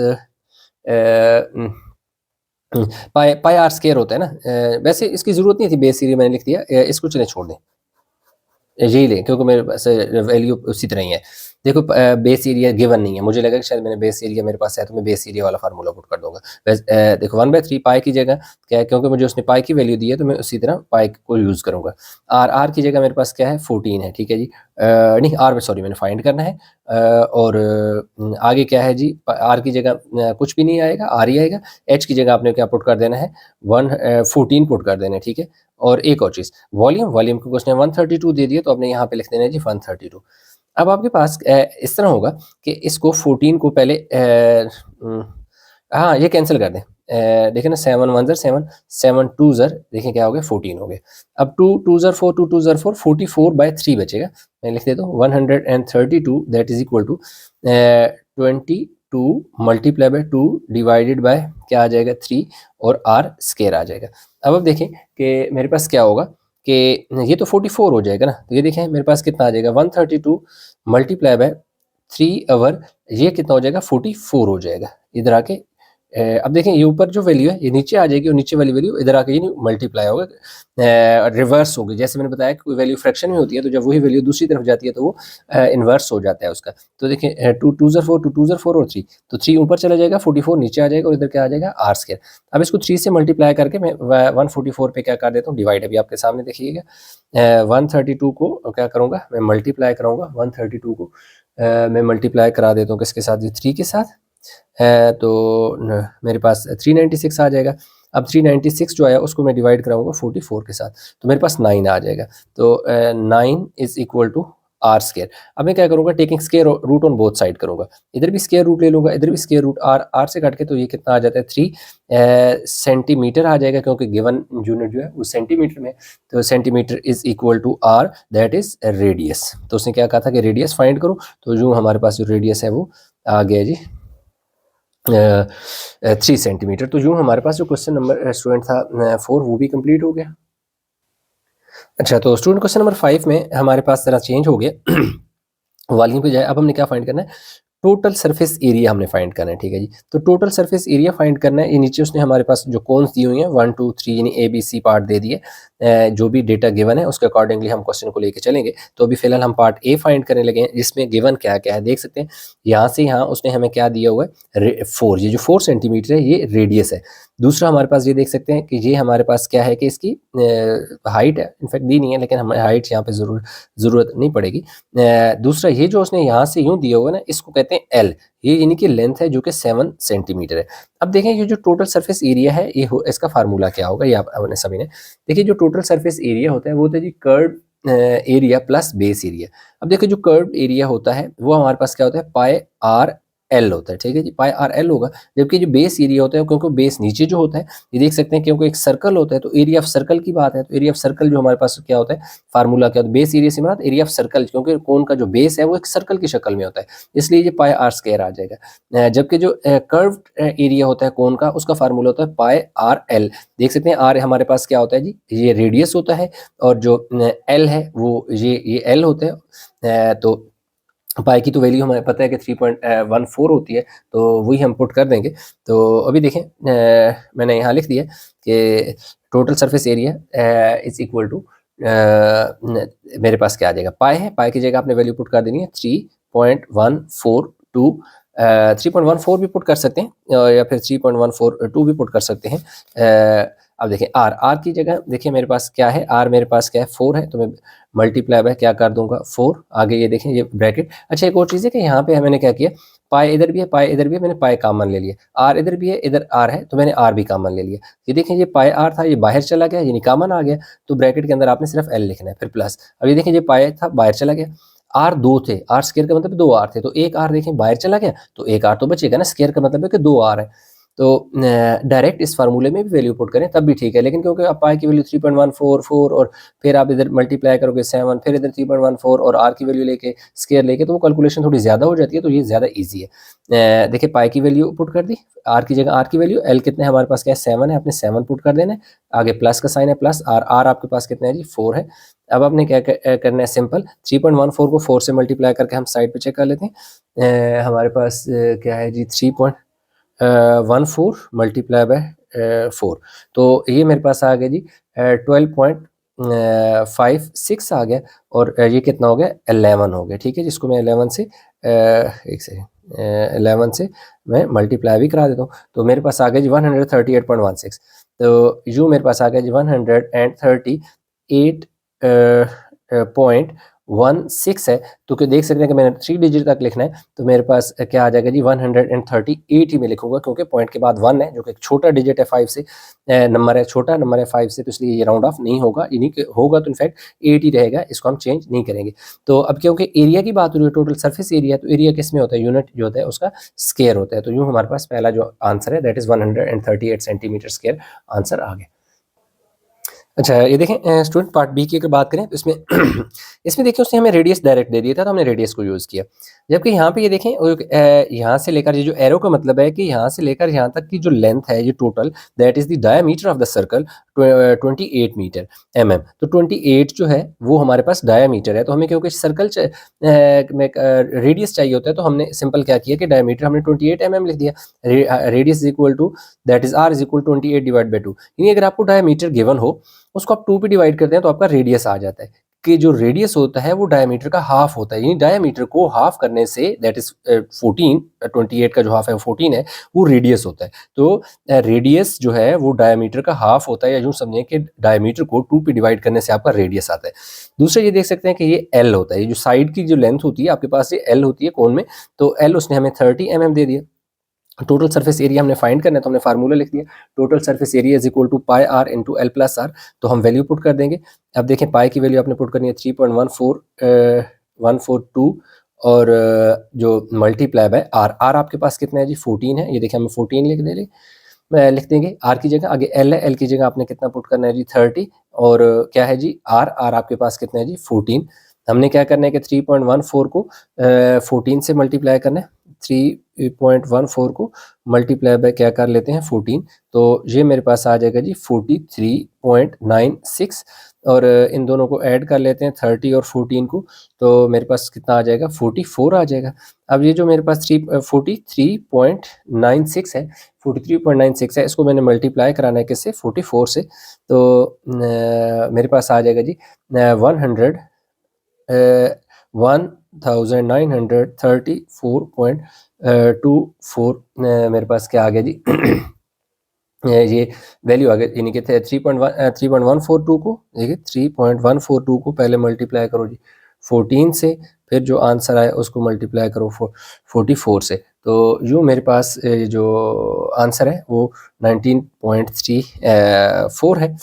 पाई आर स्क्वायर होता है ना। वैसे इसकी जरूरत नहीं थी, बेस एरिया मैंने लिख दिया, इसको चले छोड़ दें, यही लें क्योंकि मेरे पास वैल्यू उसी तरह ही है। देखो बेस एरिया गिवन नहीं है, मुझे लगा कि शायद मैंने बेस एरिया मेरे पास है तो मैं बेस एरिया वाला फार्मूला पुट कर दूंगा। देखो 1/3 पाई की जगह क्या है, क्योंकि मुझे उसने पाई की वैल्यू दी है तो मैं उसी तरह पाई को यूज़ करूंगा। आर की जगह मेरे पास क्या है 14 है, ठीक है जी। नहीं आर में सॉरी मैंने फाइंड करना है। और आगे क्या है जी, आर की जगह कुछ भी नहीं आएगा, आर ही आएगा। एच की जगह आपने क्या पुट कर देना है 14 पुट कर देना है, ठीक है। और एक और चीज़ वॉल्यूम को उसने 132 दे दिया तो आपने यहाँ पे लिख देना है जी 132। अब आपके पास इस तरह होगा कि इसको 14 को पहले हाँ ये कैंसिल कर दें। देखिए ना 7 1 7 7 2 देखिए क्या हो गया 14 हो गए। अब 2 2 4 2 2 4 44/3 बचेगा। मैं लिख देता हूँ 132 that is equal to 22 multiply by 2 divided by क्या आ जाएगा 3 और आर स्केयर आ जाएगा। अब देखें कि मेरे पास क्या होगा कि ये तो 44 हो जाएगा ना, तो ये देखें मेरे पास कितना आ जाएगा 132 मल्टीप्लाई बाय 3 आवर, ये कितना हो जाएगा 44 हो जाएगा। इधर आके अब देखें ये ऊपर जो वैल्यू है ये नीचे आ जाएगी और नीचे वाली वैल्यू इधर आके ये मल्टीप्लाई होगा, रिवर्स होगी। जैसे मैंने बताया कि कोई वैल्यू फ्रैक्शन में होती है तो जब वही वैल्यू दूसरी तरफ जाती है तो वो इन्वर्स हो जाता है उसका। तो देखिए 2 2 4 2 2 4 और 3, तो 3 ऊपर चला जाएगा 44 नीचे आ जाएगा और इधर क्या आ जाएगा आर स्क्वायर। अब इसको 3 से मल्टीप्लाई करके मैं 144 पे क्या कर देता हूँ डिवाइड, अभी आपके सामने देखिएगा। 132 को क्या करूँगा मैं मल्टीप्लाई कराऊंगा 132 को मैं मल्टीप्लाई करा देता हूँ किसके साथ, 3 के साथ। तो मेरे पास 396 आ जाएगा। अब 396 जो आया उसको मैं डिवाइड कराऊंगा 44 के साथ, तो मेरे पास 9 आ जाएगा। तो 9 is equal to R square. अब मैं क्या करूंगा taking square root on both side करूंगा, इधर भी स्केयर रूट ले लूंगा इधर भी स्केयर रूट, आर से काट के तो ये कितना आ जाता है 3 सेंटीमीटर आ जाएगा, क्योंकि गिवन यूनिट जो है वो सेंटीमीटर में। तो centimetre is equal to R that is radius. तो उसने क्या कहा था कि रेडियस फाइंड करो, तो जो हमारे पास जो रेडियस है वो आ गया जी 3 सेंटीमीटर। तो यूँ हमारे पास जो क्वेश्चन नंबर स्टूडेंट था 4 वो भी कंप्लीट हो गया। अच्छा तो स्टूडेंट क्वेश्चन नंबर 5 में हमारे पास जरा चेंज हो गया वॉल्यूम की जाए अब हमने क्या फाइंड करना है, टोटल सरफेस एरिया हमने फाइंड करना है, ठीक है जी। तो टोटल सरफेस एरिया फाइंड करना है, ये नीचे उसने हमारे पास जो कोन्स दी हुई हैं 1 2 3 यानी ए बी सी पार्ट दे दिए। जो भी डेटा गिवन है उसके अकॉर्डिंगली हम क्वेश्चन को लेके चलेंगे। तो अभी फिलहाल हम पार्ट ए फाइंड करने लगे हैं जिसमें गिवन क्या क्या है देख सकते हैं। यहाँ से यहाँ उसने हमें क्या दिया हुआ है 4, ये जो 4 सेंटीमीटर है ये रेडियस है। दूसरा हमारे पास ये देख सकते हैं कि ये हमारे पास क्या है कि इसकी हाइट है, इनफैक्ट दी नहीं है लेकिन हमें हाइट यहाँ पे ज़रूरत नहीं पड़ेगी। दूसरा ये जो उसने यहाँ से यूँ दिया हुआ है ना इसको कहते हैं एल, ये यानी कि लेंथ है जो कि 7 सेंटीमीटर है। अब देखें ये जो टोटल सरफेस एरिया है ये इसका फार्मूला क्या होगा, ये आपने सभी ने देखिए। जो टोटल सरफेस एरिया होता है वो होता है जी curve area plus base area. अब देखिए जो कर्व एरिया होता है वो हमारे पास क्या होता है पाई आर एल होता है, ठीक है जी, पाई आर एल होगा। जबकि जो बेस एरिया होता है क्योंकि बेस नीचे जो होता है ये देख सकते हैं क्योंकि एक सर्कल होता है तो एरिया ऑफ सर्कल की बात है, तो एरिया ऑफ सर्कल जो हमारे पास क्या होता है फार्मूला क्या होता है बेस एरिया से मतलब एरिया ऑफ सर्कल, क्योंकि कोन का जो बेस है वो एक सर्कल की शक्ल में होता है इसलिए ये पाई आर स्क्वायर आ जाएगा। जबकि जो कर्व एरिया होता है कोन का उसका फार्मूला होता है पाई आर एल। देख सकते हैं आर हमारे पास क्या होता है जी ये रेडियस होता है और जो एल है वो ये एल होता है। तो पाई की तो वैल्यू हमें पता है कि 3.14 होती है तो वही हम पुट कर देंगे। तो अभी देखें मैंने यहाँ लिख दिया कि total surface area is equal to मेरे पास क्या आ जाएगा पाई है, पाई की जगह आपने वैल्यू पुट कर देनी है 3.142। 3.14 भी पुट कर सकते हैं या फिर 3.142 भी पुट कर सकते हैं। अब देखें आर की जगह देखिए मेरे पास क्या है, आर मेरे पास क्या है 4 है तो मैं मल्टीप्लाई बाय क्या कर दूंगा 4, आगे ये देखें ये ब्रैकेट। अच्छा एक और चीज़ है कि यहाँ पे मैंने क्या किया पाई इधर भी है पाई इधर भी है, मैंने पाई कॉमन ले लिया, आर इधर भी है इधर आर है तो मैंने आर भी कॉमन ले लिया। ये देखें ये पाई आर था ये बाहर चला गया यानी कॉमन आ गया, तो ब्रैकेट के अंदर आपने सिर्फ एल लिखना है फिर प्लस। अब ये देखें ये पाई था बाहर चला गया, आर 2 थे, आर स्क्वायर का मतलब 2 आर थे तो एक आर देखें बाहर चला गया तो एक आर तो बचेगा ना, स्क्वायर का मतलब है कि 2 आर है। तो डायरेक्ट इस फार्मूले में भी वैल्यू पुट करें तब भी ठीक है, लेकिन क्योंकि आप पाई की वैल्यू 3.144 और फिर आप इधर मल्टीप्लाई करोगे 7 फिर इधर 3.14 और आर की वैल्यू लेके स्क्वायर लेके तो वो कैलकुलेशन थोड़ी ज़्यादा हो जाती है, तो ये ज़्यादा ईजी है। देखिए पाई की वैल्यू पुट कर दी, आर की जगह आर की वैल्यू, एल कितने हमारे पास क्या है 7 है, आपने 7 पुट कर देना है, आगे प्लस का साइन है प्लस आर, आर आपके पास कितना है जी 4 है। अब आपने क्या करना है सिंपल 3.14 को 4 से मल्टीप्लाई करके हम साइड पे चेक कर लेते हैं। हमारे पास क्या है जी 3.14 मल्टीप्लाई बाय 4, तो ये मेरे पास आ गया जी 12. 5 6 आ गया और ये कितना हो गया 11 हो गया, ठीक है, जिसको मैं 11 से एक सेकेंड 11 से मैं मल्टीप्लाई भी करा देता हूँ, तो मेरे पास आ गया जी 138.16। तो यूँ मेरे पास आ गया जी 138.16 है। तो क्या देख सकते हैं कि मैंने 3 डिजिट तक लिखना है, तो मेरे पास क्या आ जाएगा जी 138 ही मैं लिखूंगा, क्योंकि पॉइंट के बाद 1 है जो कि एक छोटा डिजिट है 5 से, नंबर है, छोटा नंबर है 5 से, तो इसलिए ये राउंड ऑफ नहीं होगा, यानी कि होगा तो इनफैक्ट 8 ही रहेगा, इसको हम चेंज नहीं करेंगे। तो अब क्योंकि एरिया की बात हो रही है, टोटल सरफेस एरिया, तो एरिया किस में होता है, यूनिट जो होता है उसका स्क्वायर होता है। तो यूँ हमारे पास पहला जो आंसर है that is 138 centimetre square answer आ गया। अच्छा, ये देखें स्टूडेंट, पार्ट बी की अगर बात करें तो इसमें इसमें देखिए उसने हमें रेडियस डायरेक्ट दे दिया था, तो हमने रेडियस को यूज़ किया। जबकि यहाँ पे ये देखें यहाँ से लेकर, ये जो एरो का मतलब है कि यहाँ से लेकर यहाँ तक की जो लेंथ है ये total, that is the diameter of the circle 28 metre mm। तो 28 जो है वो हमारे पास डायमीटर है, तो हमें क्योंकि सर्कल में रेडियस चाहिए होता है, तो हमने सिंपल क्या किया कि डायमीटर हमने 28 mm लिख दिया। Radius is equal to that is r is equal 28 divide by 2। यानी अगर आपको डायमीटर गिवन हो, उसको आप 2 पे डिवाइड करते हैं तो आपका रेडियस आ जाता है, कि जो रेडियस होता है वो डायमीटर का हाफ होता है। यानी डायमीटर को हाफ करने से दैट इज 14, 28 का जो हाफ है 14 है, वो रेडियस होता है। तो रेडियस जो है वो डायमीटर का हाफ होता है, या यूँ समझें कि डायमीटर को 2 पे डिवाइड करने से आपका रेडियस आता है। दूसरा ये देख सकते हैं कि ये एल होता है, ये जो साइड की जो लेंथ होती है आपके पास, ये एल होती है कोन में, तो एल उसने हमें 30 mm दे दिया। टोटल सरफेस एरिया हमने फाइंड करना है, तो हमने फार्मूला लिख दिया, total surface area is equal to pi R into L plus R. तो हम वैल्यू पुट कर देंगे। अब देखें पाई की वैल्यू आपने पुट करनी है 3.142 और जो मल्टीप्लाई बाय आर, आर आपके पास कितना है जी 14 है, ये देखिए हमें 14 लिख देंगे। आर की जगह आगे एल है, एल की जगह आपने कितना पुट करना है जी 30, और क्या है जी आर, आर आपके पास कितना है जी 14। हमने क्या करना है कि 3.14 को 14 से मल्टीप्लाई करना है, 3.14 को मल्टीप्लाई बाय क्या कर लेते हैं 14, तो ये मेरे पास आ जाएगा जी 43.96, और इन दोनों को ऐड कर लेते हैं 30 और 14 को, तो मेरे पास कितना आ जाएगा 44 आ जाएगा। अब ये जो मेरे पास 43.96 है, 43.96 है, इसको मैंने मल्टीप्लाई कराना है किससे 44 से, तो मेरे पास आ जाएगा जी 1934.24 मेरे पास क्या आ गया जी ये वैल्यू आ गई, यानी कि 3.142 को देखिए 3.142 को पहले मल्टीप्लाई करो जी 14 से, फिर जो आंसर आया उसको मल्टीप्लाई करो 44 से, तो यूँ मेरे पास जो आंसर है वो 19.34 है।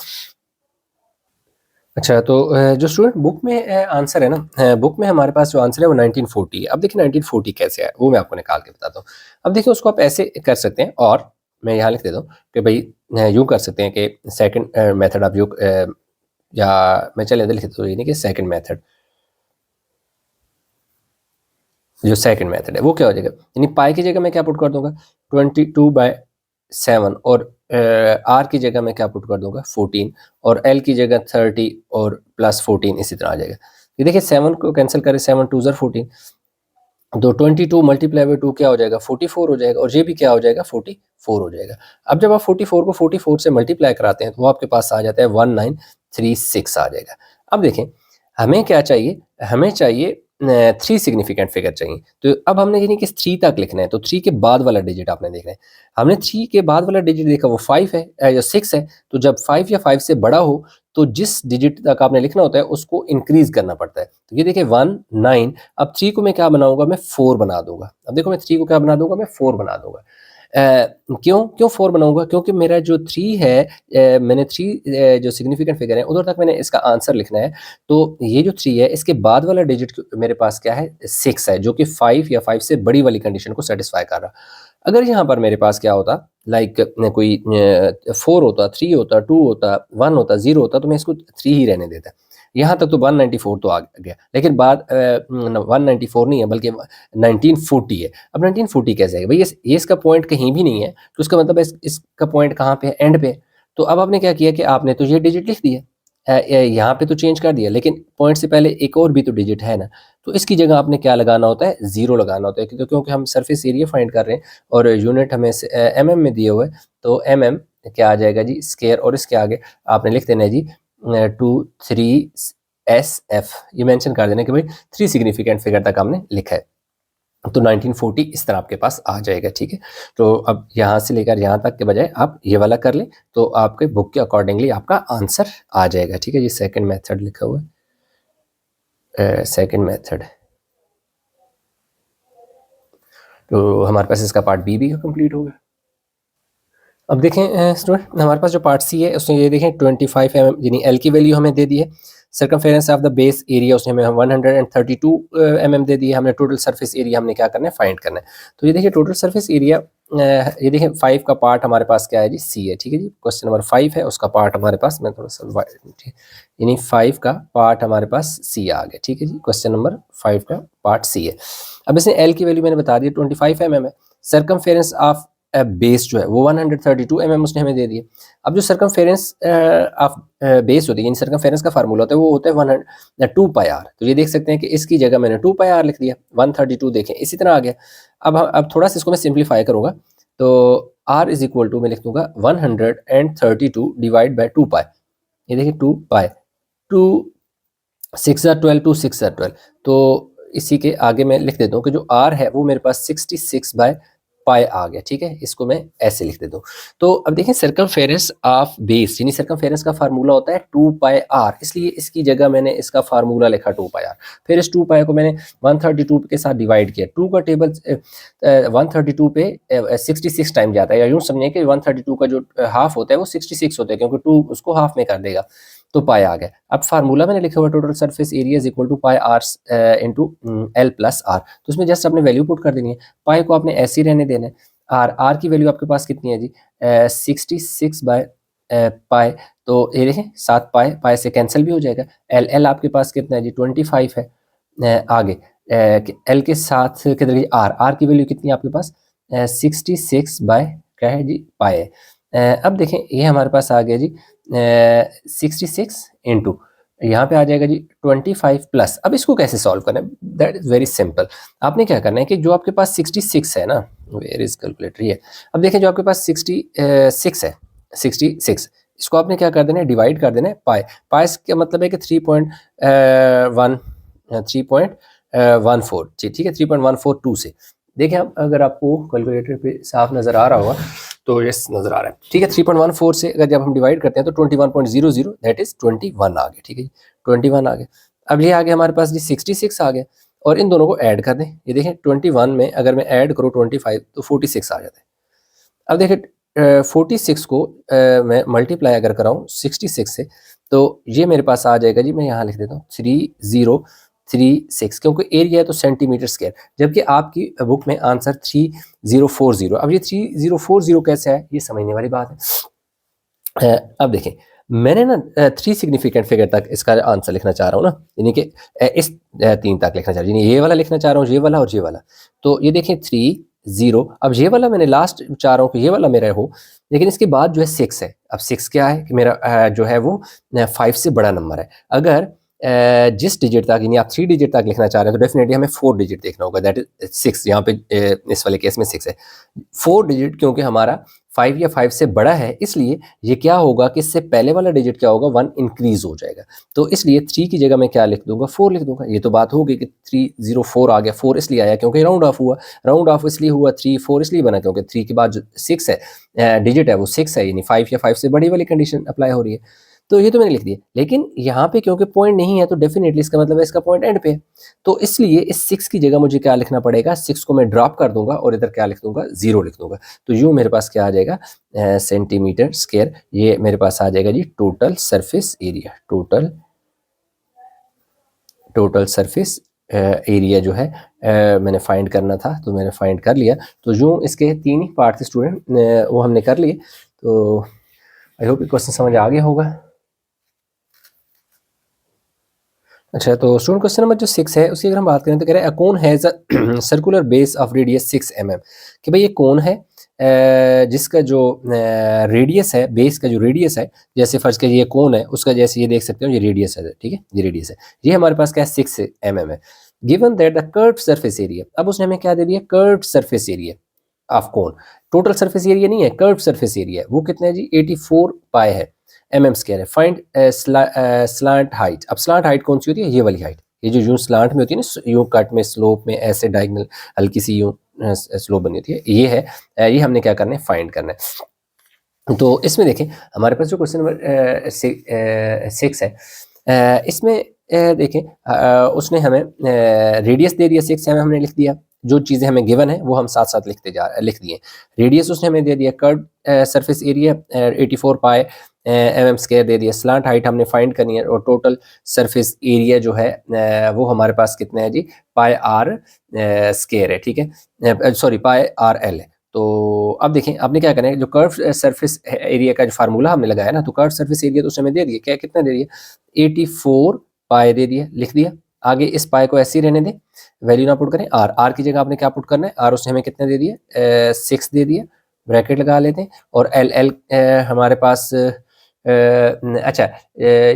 अच्छा, तो जो स्टूडेंट बुक में आंसर है ना, बुक में हमारे पास जो आंसर है वो 1940 है। अब देखिए 1940 कैसे है वो मैं आपको निकाल के बताता हूँ। अब देखिए उसको आप ऐसे कर सकते हैं, और मैं यहाँ लिख देता हूँ कि भाई यूँ कर सकते हैं कि सेकंड मेथड आप यूँ या मैं चले लिख देता हूँ, यानी कि सेकंड मेथड, जो सेकंड मेथड है वो क्या हो जाएगा, यानी पाई की जगह मैं क्या पुट कर दूंगा 22/7, और आर की जगह मैं क्या पुट कर दूंगा 14, और एल की जगह 30 और प्लस 14 इसी तरह आ जाएगा। ये देखिए 7 को कैंसिल करें, 7 2 14, तो 22 मल्टीप्लाई बाई 2 क्या हो जाएगा 44 हो जाएगा, और ये भी क्या हो जाएगा 44 हो जाएगा। अब जब आप 44 को 44 से मल्टीप्लाई कराते हैं तो वो आपके पास आ जाता है 1936 आ जाएगा। अब देखें हमें क्या चाहिए, हमें चाहिए 3 सिग्निफिकेंट फिगर चाहिए। तो अब हमने यानी कि 3 तक लिखना है, तो 3 के बाद वाला डिजिट आपने देखना है। हमने 3 के बाद वाला डिजिट देखा वो 5 है या 6 है, तो जब 5 या 5 से बड़ा हो तो जिस डिजिट तक आपने लिखना होता है उसको इंक्रीज करना पड़ता है। तो ये देखिए 1 9, अब 3 को मैं क्या बनाऊंगा, मैं 4 बना दूंगा। अब देखो मैं 3 को क्या बना दूंगा, मैं 4 बना दूंगा। क्यों 4 बनाऊंगा, क्योंकि मेरा जो 3 है, मैंने 3 जो सिग्निफिकेंट फिगर है उधर तक मैंने इसका आंसर लिखना है। तो ये जो 3 है इसके बाद वाला डिजिट मेरे पास क्या है 6 है, जो कि 5 या 5 से बड़ी वाली कंडीशन को सेटिस्फाई कर रहा। अगर यहाँ पर मेरे पास क्या होता, लाइक कोई 4 होता, 3 होता, 2 होता, 1 होता, 0 होता, तो मैं इसको 3 ही रहने देता। यहाँ तक तो 194 तो आ गया, लेकिन बाद 194 नहीं है बल्कि 1940 है। अब 1940 कैसे है भाई, ये इसका पॉइंट कहीं भी नहीं है, तो उसका मतलब इसका पॉइंट कहाँ पे है, एंड पे। तो अब आपने क्या किया कि आपने तो ये डिजिट लिख दिया, यहाँ पे तो चेंज कर दिया, लेकिन पॉइंट से पहले एक और भी तो डिजिट है ना, तो इसकी जगह आपने क्या लगाना होता है 0 लगाना होता है, क्योंकि हम सरफेस एरिया फाइंड कर रहे हैं और यूनिट हमें mm में दिए हुए, तो mm क्या आ जाएगा जी स्क्वायर, और इसके आगे आपने लिख देना है जी 23SF ये मेंशन कर देना कि भाई 3 सिग्निफिकेंट फिगर तक हमने लिखा है, तो 1940 इस तरह आपके पास आ जाएगा। ठीक है, तो अब यहाँ से लेकर यहाँ तक के बजाय आप ये वाला कर लें तो आपके बुक के अकॉर्डिंगली आपका आंसर आ जाएगा। ठीक है जी, सेकंड मेथड लिखा हुआ है, सेकंड मेथड। तो हमारे पास इसका पार्ट बी भी कंप्लीट होगा। अब देखें स्टूडेंट, हमारे पास जो पार्ट सी है उसमें ये देखें 25 mm यानी एल की वैल्यू हमें दे दी है। Circumference of the base area उसने हमें 132 mm दे दी है। हमने टोटल सरफेस एरिया हमने क्या करना है, फाइंड करना है। तो ये देखिए टोटल सरफेस एरिया, ये देखिए 5 का पार्ट हमारे पास क्या है जी, सी है। ठीक है जी, क्वेश्चन नंबर 5 है, उसका पार्ट हमारे पास, मैं थोड़ा सा यानी 5 का पार्ट हमारे पास सी आ गया। ठीक है जी, क्वेश्चन नंबर 5 का पार्ट सी है। अब इसमें एल की वैल्यू मैंने बता दी 25 mm है। सर्कमफेरेंस ऑफ बेस जो है वो 132 mm उसने हमें दे दिए। अब जो सर्कमफेरेंस ऑफ बेस होती है, यानी सर्कमफेरेंस का फार्मूला होता है, वो होता है 2 पाई आर। तो ये देख सकते हैं कि इसकी जगह मैंने 2 पाई आर लिख दिया, 132 देखें इसी तरह आ गया। अब थोड़ा सा इसको मैं सिंप्लीफाई करूंगा तो r इज इक्वल टू मैं लिख दूंगा 132 डिवाइड बाई 2 पाई। ये देखिए 2 पाई, 2 6 12, 2 6 12, तो इसी के आगे मैं लिख देता हूँ कि जो r है वो मेरे पास 66 बाय पाई आ गया। ठीक है, इसको मैं ऐसे लिख देता हूँ। तो अब देखें सर्कमफेरेंस ऑफ बेस, यानी सर्कमफेरेंस का फार्मूला होता है 2 पाई आर, इसलिए इसकी जगह मैंने इसका फार्मूला लिखा 2 पाई आर। फिर इस 2 पाई को मैंने 132 के साथ डिवाइड किया। 2 का टेबल 132 पे 66 टाइम जाता है, या यूँ समझें कि 132 का जो हाफ होता है वो 66 होता है, क्योंकि 2 उसको हाफ में कर देगा, तो पाई आ गया। अब फार्मूला मैंने लिखा हुआ total surface area is equal to pi R into L plus R. तो उसमें जस्ट आपने वैल्यू पुट कर देनी है, पाई को आपने ऐसे ही रहने देना है। आर की वैल्यू आपके पास कितनी है जी, 66 बाय पाई, तो ये देखें 7 पाई, पाई से कैंसिल भी हो जाएगा। एल आपके पास कितना है जी, 25 है। आगे एल के साथ कितने, आर की वैल्यू कितनी है आपके पास, 66 बाय क्या है जी, पाई है। अब देखें ये हमारे पास आ गया जी 66 इंटू यहाँ पे आ जाएगा जी 25 प्लस। अब इसको कैसे सॉल्व करना है, दैट इज वेरी सिंपल। आपने क्या करना है कि जो आपके पास 66 है ना, वेयर इज कैलकुलेटर है। अब देखें जो आपके पास 66 है, 66 इसको आपने क्या कर देना है, डिवाइड कर देना है पाई। पाई का मतलब है कि 3.14 ठीक है, 3.142 से। देखें आप, अगर आपको कैलकुलेटर पे साफ नज़र आ रहा होगा तो यस नजर आ रहा है। ठीक है, 3.14 से अगर जब हम डिवाइड करते हैं तो 21.00 दैट इज 21 आ गया। ठीक है जी, 21 आ गया। अब ये आ गया हमारे पास जी 66 आ गया, और इन दोनों को ऐड कर दें। ये देखें 21 में अगर मैं ऐड करूँ 25 तो 46 आ जाता है। अब देखें 46 को मैं मल्टीप्लाई अगर कराऊँ 66 से तो ये मेरे पास आ जाएगा जी, मैं यहाँ लिख देता हूँ 3036, क्योंकि एरिया है तो सेंटीमीटर स्क्वायर, जबकि आपकी बुक में आंसर 3040। अब ये 3040 कैसे है, ये समझने वाली बात है। अब देखें मैंने ना 3 सिग्निफिकेंट फिगर तक इसका आंसर लिखना चाह रहा हूँ ना, यानी कि इस 3 तक लिखना चाह रहा हूँ, यानी ये वाला लिखना चाह रहा हूँ, ये वाला और ये वाला। तो ये देखें 30, अब ये वाला मैंने लास्ट चाह रहा हूँ कि ये वाला मेरा हो, लेकिन इसके बाद जो है 6 है। अब 6 क्या है कि मेरा जो है वो 5 से बड़ा नंबर है। अगर जिस डिजिट तक, यानी आप 3 डिजिट तक लिखना चाह रहे हैं तो डेफिनेटली हमें 4 डिजिट देखना होगा, दैट इज 6। यहाँ पे इस वाले केस में 6 है। 4 डिजिट क्योंकि हमारा 5 या 5 से बड़ा है, इसलिए ये क्या होगा कि इससे पहले वाला डिजिट क्या होगा, 1 इंक्रीज हो जाएगा। तो इसलिए 3 की जगह मैं क्या लिख दूंगा, 4 लिख दूंगा। ये तो बात होगी कि 304 आ गया, 4 इसलिए आया क्योंकि राउंड ऑफ हुआ, राउंड ऑफ इसलिए हुआ, 3 4 इसलिए बना क्योंकि 3 के बाद जो 6 है डिजिट है वो 6 है, यानी 5 या 5 से बड़ी वाली कंडीशन अप्लाई हो रही है। तो ये तो मैंने लिख दिया, लेकिन यहाँ पे क्योंकि पॉइंट नहीं है तो डेफिनेटली इसका मतलब है इसका पॉइंट एंड पे है। तो इसलिए इस 6 की जगह मुझे क्या लिखना पड़ेगा, 6 को मैं ड्रॉप कर दूंगा और इधर क्या लिख दूंगा, 0 लिख दूंगा। तो यूँ मेरे पास क्या आ जाएगा, सेंटीमीटर स्क्वायर। ये मेरे पास आ जाएगा जी total surface area, total surface area जो है मैंने फाइंड करना था तो मैंने फाइंड कर लिया। तो यूँ इसके 3 ही पार्ट थे स्टूडेंट, वो हमने कर लिए। तो आई होप ये क्वेश्चन समझ आ गया होगा। अच्छा, तो स्टूडेंट क्वेश्चन नंबर जो 6 है उसकी अगर हम बात करें तो कह रहे हैं कौन has a circular base of radius 6 mm, कि भाई ये कौन है जिसका जो रेडियस है, बेस का जो रेडियस है, जैसे फर्ज के ये कौन है उसका, जैसे ये देख सकते हो ये रेडियस है, ठीक है, ये रेडियस है, ये हमारे पास क्या है 6 mm है। Given that the curved surface area, अब उसने हमें क्या दे दिया, कर्व्ड सरफेस एरिया ऑफ कौन, टोटल सरफेस एरिया नहीं है, कर्व्ड सरफेस एरिया है, वो कितना है जी 84 पाई है। mm स्क्वायर है। Find slant height. अब स्लांट हाइट कौन सी होती है? ये वाली हाइट, ये जो यूं स्लांट में होती है ना, यूं कट में, स्लोप में, ऐसे डायगोनल हल्की सी यूं स्लोप बनी होती है, ये है, ये हमने क्या करना है? फाइंड करना है। तो इसमें देखें हमारे पास जो क्वेश्चन नंबर 6 है, इसमें देखें उसने हमें रेडियस दे दिया 6 एम हमने लिख दिया, जो चीज़ें हमें गिवन है वो हम साथ साथ लिख दिए। रेडियस उसने हमें दे दिया, कर्व सरफेस एरिया 84 पाई mm स्क्वायर दे दिया। स्लांट हाइट हमने फाइंड करनी है, और टोटल सरफेस एरिया जो है वो हमारे पास कितना है जी? पाई आर स्क्वायर है, ठीक है, सॉरी पाई आर एल है। तो अब देखें आपने क्या करना है, जो कर्व सरफेस एरिया का जो फार्मूला हमने लगाया ना, तो कर्व सरफेस एरिया तो उसने हमें दे दिया, क्या कितना दे दिया? 84 पाई दे दिया, लिख दिया। आगे इस पाई को ऐसे ही रहने दें, वैल्यू ना पुट करें। आर की जगह आपने क्या पुट करना है? आर उसने हमें कितना दे दिया? 6 दे दिया, ब्रैकेट लगा लेते हैं। और एल हमारे पास अच्छा,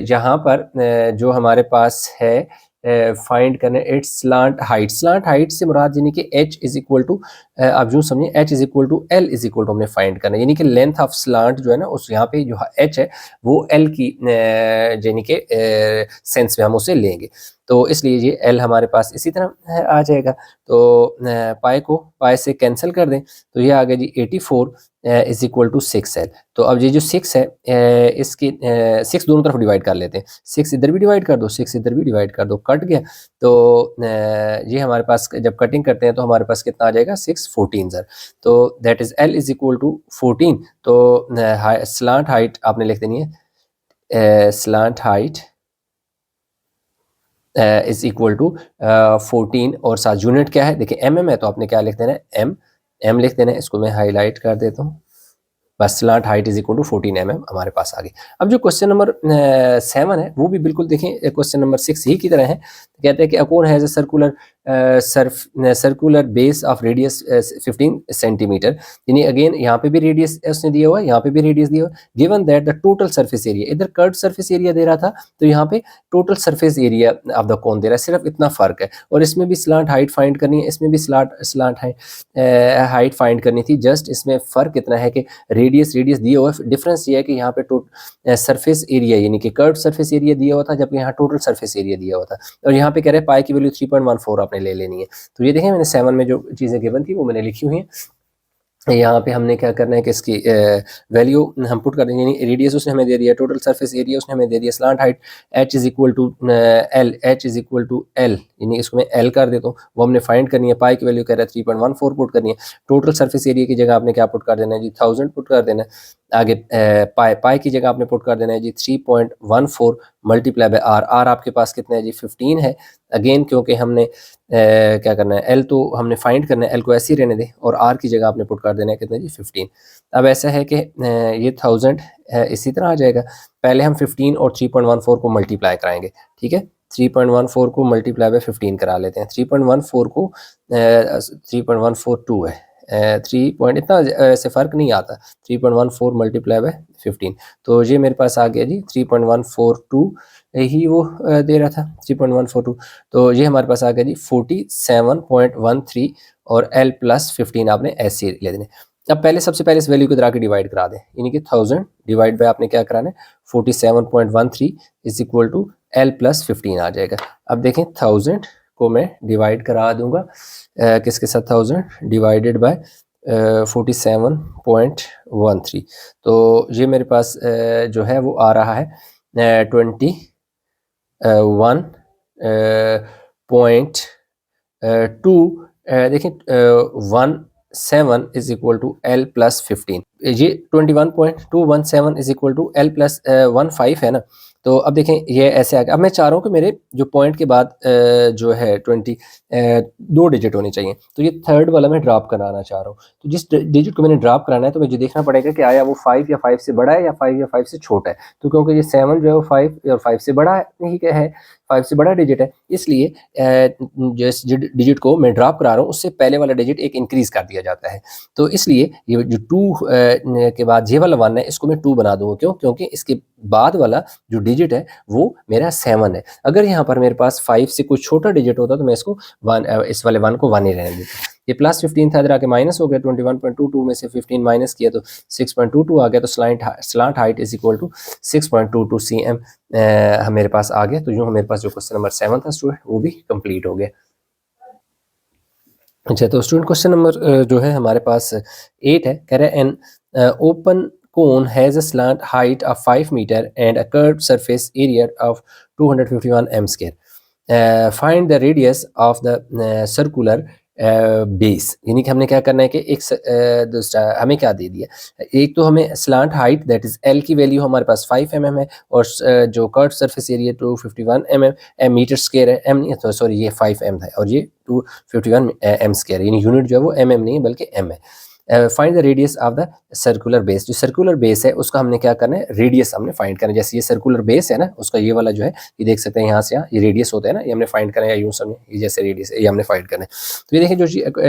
यहाँ पर जो हमारे पास है फाइंड करने it's slant height. Slant height से मुराद यानी कि h इज इक्वल टू, आप यूँ समझिए h is equal to l is equal to हमने फाइंड करना है, यानी कि लेंथ ऑफ स्लांट जो है ना, उस यहाँ पे जो h है वो l की यानी कि सेंस में हम उसे लेंगे। तो इसलिए ये l हमारे पास इसी तरह आ जाएगा। तो पाई से कैंसिल कर दें, तो ये आ गया जी 84 इज इक्वल टू 6l। तो अब ये जो 6 है, इसकी 6 दोनों तरफ डिवाइड कर लेते हैं, 6 इधर भी डिवाइड कर दो, 6 इधर भी डिवाइड कर दो, कट गया। तो ये हमारे पास जब कटिंग करते हैं तो हमारे पास कितना आ जाएगा? 6 14 सर। तो that is l is equal to 14। तो स्लांट हाइट आपने लिख देनी है, slant height is equal to 14, और साथ यूनिट क्या है? देखिए mm है, तो आपने क्या लिख देना है? m लिख देना है। इसको मैं हाईलाइट कर देता हूँ, बस slant height is equal to 14 mm हमारे पास आ गई। अब जो क्वेश्चन नंबर 7 है वो भी बिल्कुल देखें क्वेश्चन नंबर 6 ही की तरह है। कहते हैं कि a cone has a circular base of radius 15 centimetre, यानी अगेन यहाँ पे भी रेडियस उसने दिया हुआ है, यहाँ पे भी रेडियस दिया हुआ है। Given that the total surface area, इधर कर्व सरफेस एरिया दे रहा था, तो यहाँ पे total surface area of the cone दे रहा है, सिर्फ इतना फर्क है। और इसमें भी स्लांट हाइट फाइंड करनी है, इसमें भी स्लांट हाइट फाइंड करनी थी। जस्ट इसमें फ़र्क इतना है कि रेडियस दिया हुआ है, डिफरेंस ये है कि यहाँ पे सरफेस एरिया यानी कि कर्व सरफेस एरिया दिया हुआ था, जबकि यहाँ टोटल सरफेस एरिया दिया हुआ था। और यहाँ पे कह रहे हैं पाई की वैल्यू 3.14 आपने ले लेनी है। तो ये देखें मैंने 7 में जो चीज़ें गिवन थी वो मैंने लिखी हुई हैं। यहाँ पे हमने क्या करना है कि इसकी वैल्यू हम पुट कर देंगे, यानी रेडियस उसने हमें दे दिया, टोटल सरफेस एरिया उसने हमें दे दिया, slant height h is equal to L, यानी इसको मैं l कर देता हूँ, वो हमने फाइंड करनी है। पाई की वैल्यू कह रहा है 3.14 पुट करनी है। टोटल सरफेस एरिया की जगह आपने क्या पुट कर देना है जी? 1000 पुट कर देना है। आगे पाई की जगह आपने पुट कर देना है जी 3.14 मल्टीप्लाई बाय आर आपके पास कितना है जी? 15 है। अगेन क्योंकि हमने क्या करना है, एल तो हमने फाइंड करना है, एल को ऐसे ही रहने दें, और आर की जगह आपने पुट कर देना है कितना जी? 15। अब ऐसा है कि ये 1000 इसी तरह आ जाएगा। पहले हम 15 और 3.14 को मल्टीप्लाई कराएंगे, ठीक है। 3.14 को मल्टीप्लाई बाय 15 करा लेते हैं। 3.14 को 3.142 है, 3 पॉइंट इतना ऐसे फ़र्क नहीं आता। 3.14 मल्टीप्लाई बाय 15, तो ये मेरे पास आ गया जी 3.142 ही वो दे रहा था, 3.142। तो ये हमारे पास आ गया जी 47.13, और l प्लस 15 आपने ऐसे ले देने। अब पहले सबसे पहले इस वैल्यू को इधर के डिवाइड करा दें, यानी कि 1000 डिवाइड बाय आपने क्या कराना है? 47.13 is equal to l plus 15 आ जाएगा। अब देखें 1000 को मैं डिवाइड करा दूंगा किसके साथ? 1000 डिवाइडेड बाय 47.13, तो ये मेरे पास जो है वो आ रहा है 21.2, देखिए 17 is equal to L plus 15। ये 21.217 is equal to L plus 15 है ना। तो अब देखें ये ऐसे आ गया। अब मैं चाह रहा हूँ कि मेरे जो पॉइंट के बाद जो है 2 डिजिट होने चाहिए, तो ये थर्ड वाला मैं ड्रॉप कराना चाह रहा हूँ। तो जिस डिजिट को मैंने ड्रॉप कराना है तो मुझे देखना पड़ेगा कि आया वो 5 या 5 से बड़ा है या 5 या 5 से छोटा है। तो क्योंकि ये 7 जो है वो 5 और 5 से बड़ा है, नहीं है 5 से बड़ा डिजिट है, इसलिए जिस डिजिट को मैं ड्रॉप करा रहा हूँ उससे पहले वाला डिजिट एक इंक्रीज कर दिया जाता है। तो इसलिए ये जो 2 के बाद ये वाला 1 है, इसको मैं 2 बना दूंगा। क्यों? क्योंकि इसके बाद वाला जो डिजिट है वो मेरा 7 है। अगर यहाँ पर मेरे पास 5 से कुछ छोटा डिजिट होता तो मैं इसको 1 इस वाले 1 को 1 ही रहने देता। ये प्लस 15 था, इधर आके माइनस हो गया, 21.22 में से 15 माइनस किया तो 6.22 आ गया, तो slant height is equal to 6.22 cm मेरे पास आ गया। तो यूँ मेरे पास जो क्वेश्चन नंबर 7 था स्टूडेंट वो भी कंप्लीट हो गया। अच्छा, तो स्टूडेंट क्वेश्चन नंबर जो है हमारे पास 8 है, कह रहा है an open cone has a slant height of 5 meter and a curved surface area of 251 m square. Find the radius of the circular base। यानी कि हमने क्या करना है कि एक दूसरा हमें क्या दे दिया, एक तो हमें slant height that is L की वैल्यू हमारे पास 5 mm है, और जो curve surface area 251 mm metre square है, एम नहीं तो सॉरी ये 5 m है और ये 251 m स्क्वायर, यानी यूनिट जो है वो mm नहीं है बल्कि m है। Find the radius of the circular base. जो सर्कुलर बेस है उसका हमने क्या करना है, रेडियस हमने फाइंड करना है। जैसे ये सर्कुलर बेस है ना, उसका ये वाला जो है ये देख सकते हैं यहाँ से यहाँ ये रेडियस होता है ना, ये हमने फाइंड करना है, या यूँ समझे ये जैसे रेडियस है ये हमने फाइंड करना है। तो ये देखें जो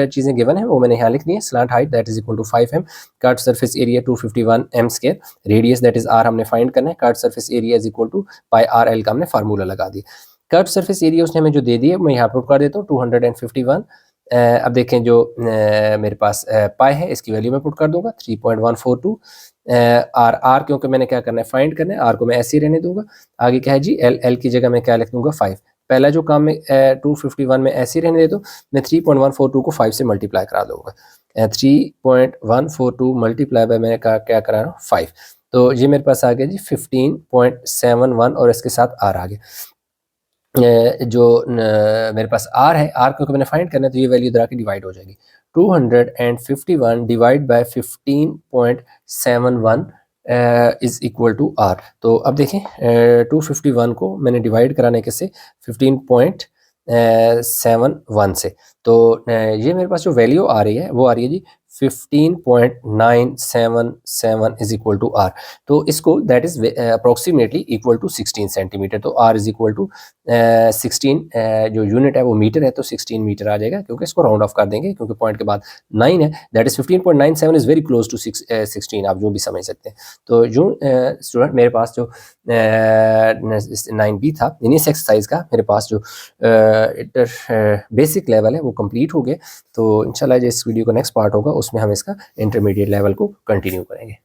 चीज़ें गिवन है वो मैंने यहाँ लिख दी है। Slant height that is equal to 5 m, curve surface area 251 m square, radius that is r हमने फाइंड करना है, curve surface area is equal to pi R L का हमने फार्मूला लगा दिया। कर्व सरफेस एरिया उसने हमें जो दे दी है मैं यहाँ पुट कर देता हूँ 251। अब देखें जो मेरे पास पाई है इसकी वैल्यू मैं पुट कर दूंगा 3.142। आर क्योंकि मैंने क्या करना है फाइंड करना है, आर को मैं ऐसे ही रहने दूंगा। आगे क्या है जी एल की जगह मैं क्या लिख दूंगा 5। पहला जो काम में 251 में ऐसे ही रहने दे दो, मैं 3.142 को 5 से मल्टीप्लाई करा दूंगा। 3.142 मल्टीप्लाई बाय मैं क्या करा रहा हूँ 5, तो ये मेरे पास आ गया जी 15.71 और इसके साथ आर आ गया। जो मेरे पास आर है, आर क्योंकि मैंने फाइंड करना है तो ये वैल्यू इधर आके डिवाइड हो जाएगी। 251 divide by 15.71 is equal to R. तो अब देखें 251 को मैंने डिवाइड कराने के से 15.71 से, तो ये मेरे पास जो वैल्यू आ रही है वो आ रही है जी 15.977 इज इक्वल टू आर। तो इसको that is approximately equal to 16 centimetre. तो आर इज इक्वल टू 16 जो यूनिट है वो मीटर है, तो 16 मीटर आ जाएगा, क्योंकि इसको राउंड ऑफ कर देंगे क्योंकि पॉइंट के बाद 9 है, that is 15.97 is very close to 16, आप जो भी समझ सकते हैं। तो जो स्टूडेंट मेरे पास जो 9B था यानी इस एक्सरसाइज का मेरे पास जो बेसिक लेवल है वो कंप्लीट हो गया। तो इंशाल्लाह जो इस वीडियो का नेक्स्ट पार्ट होगा उसमें हम इसका इंटरमीडिएट लेवल को कंटिन्यू करेंगे।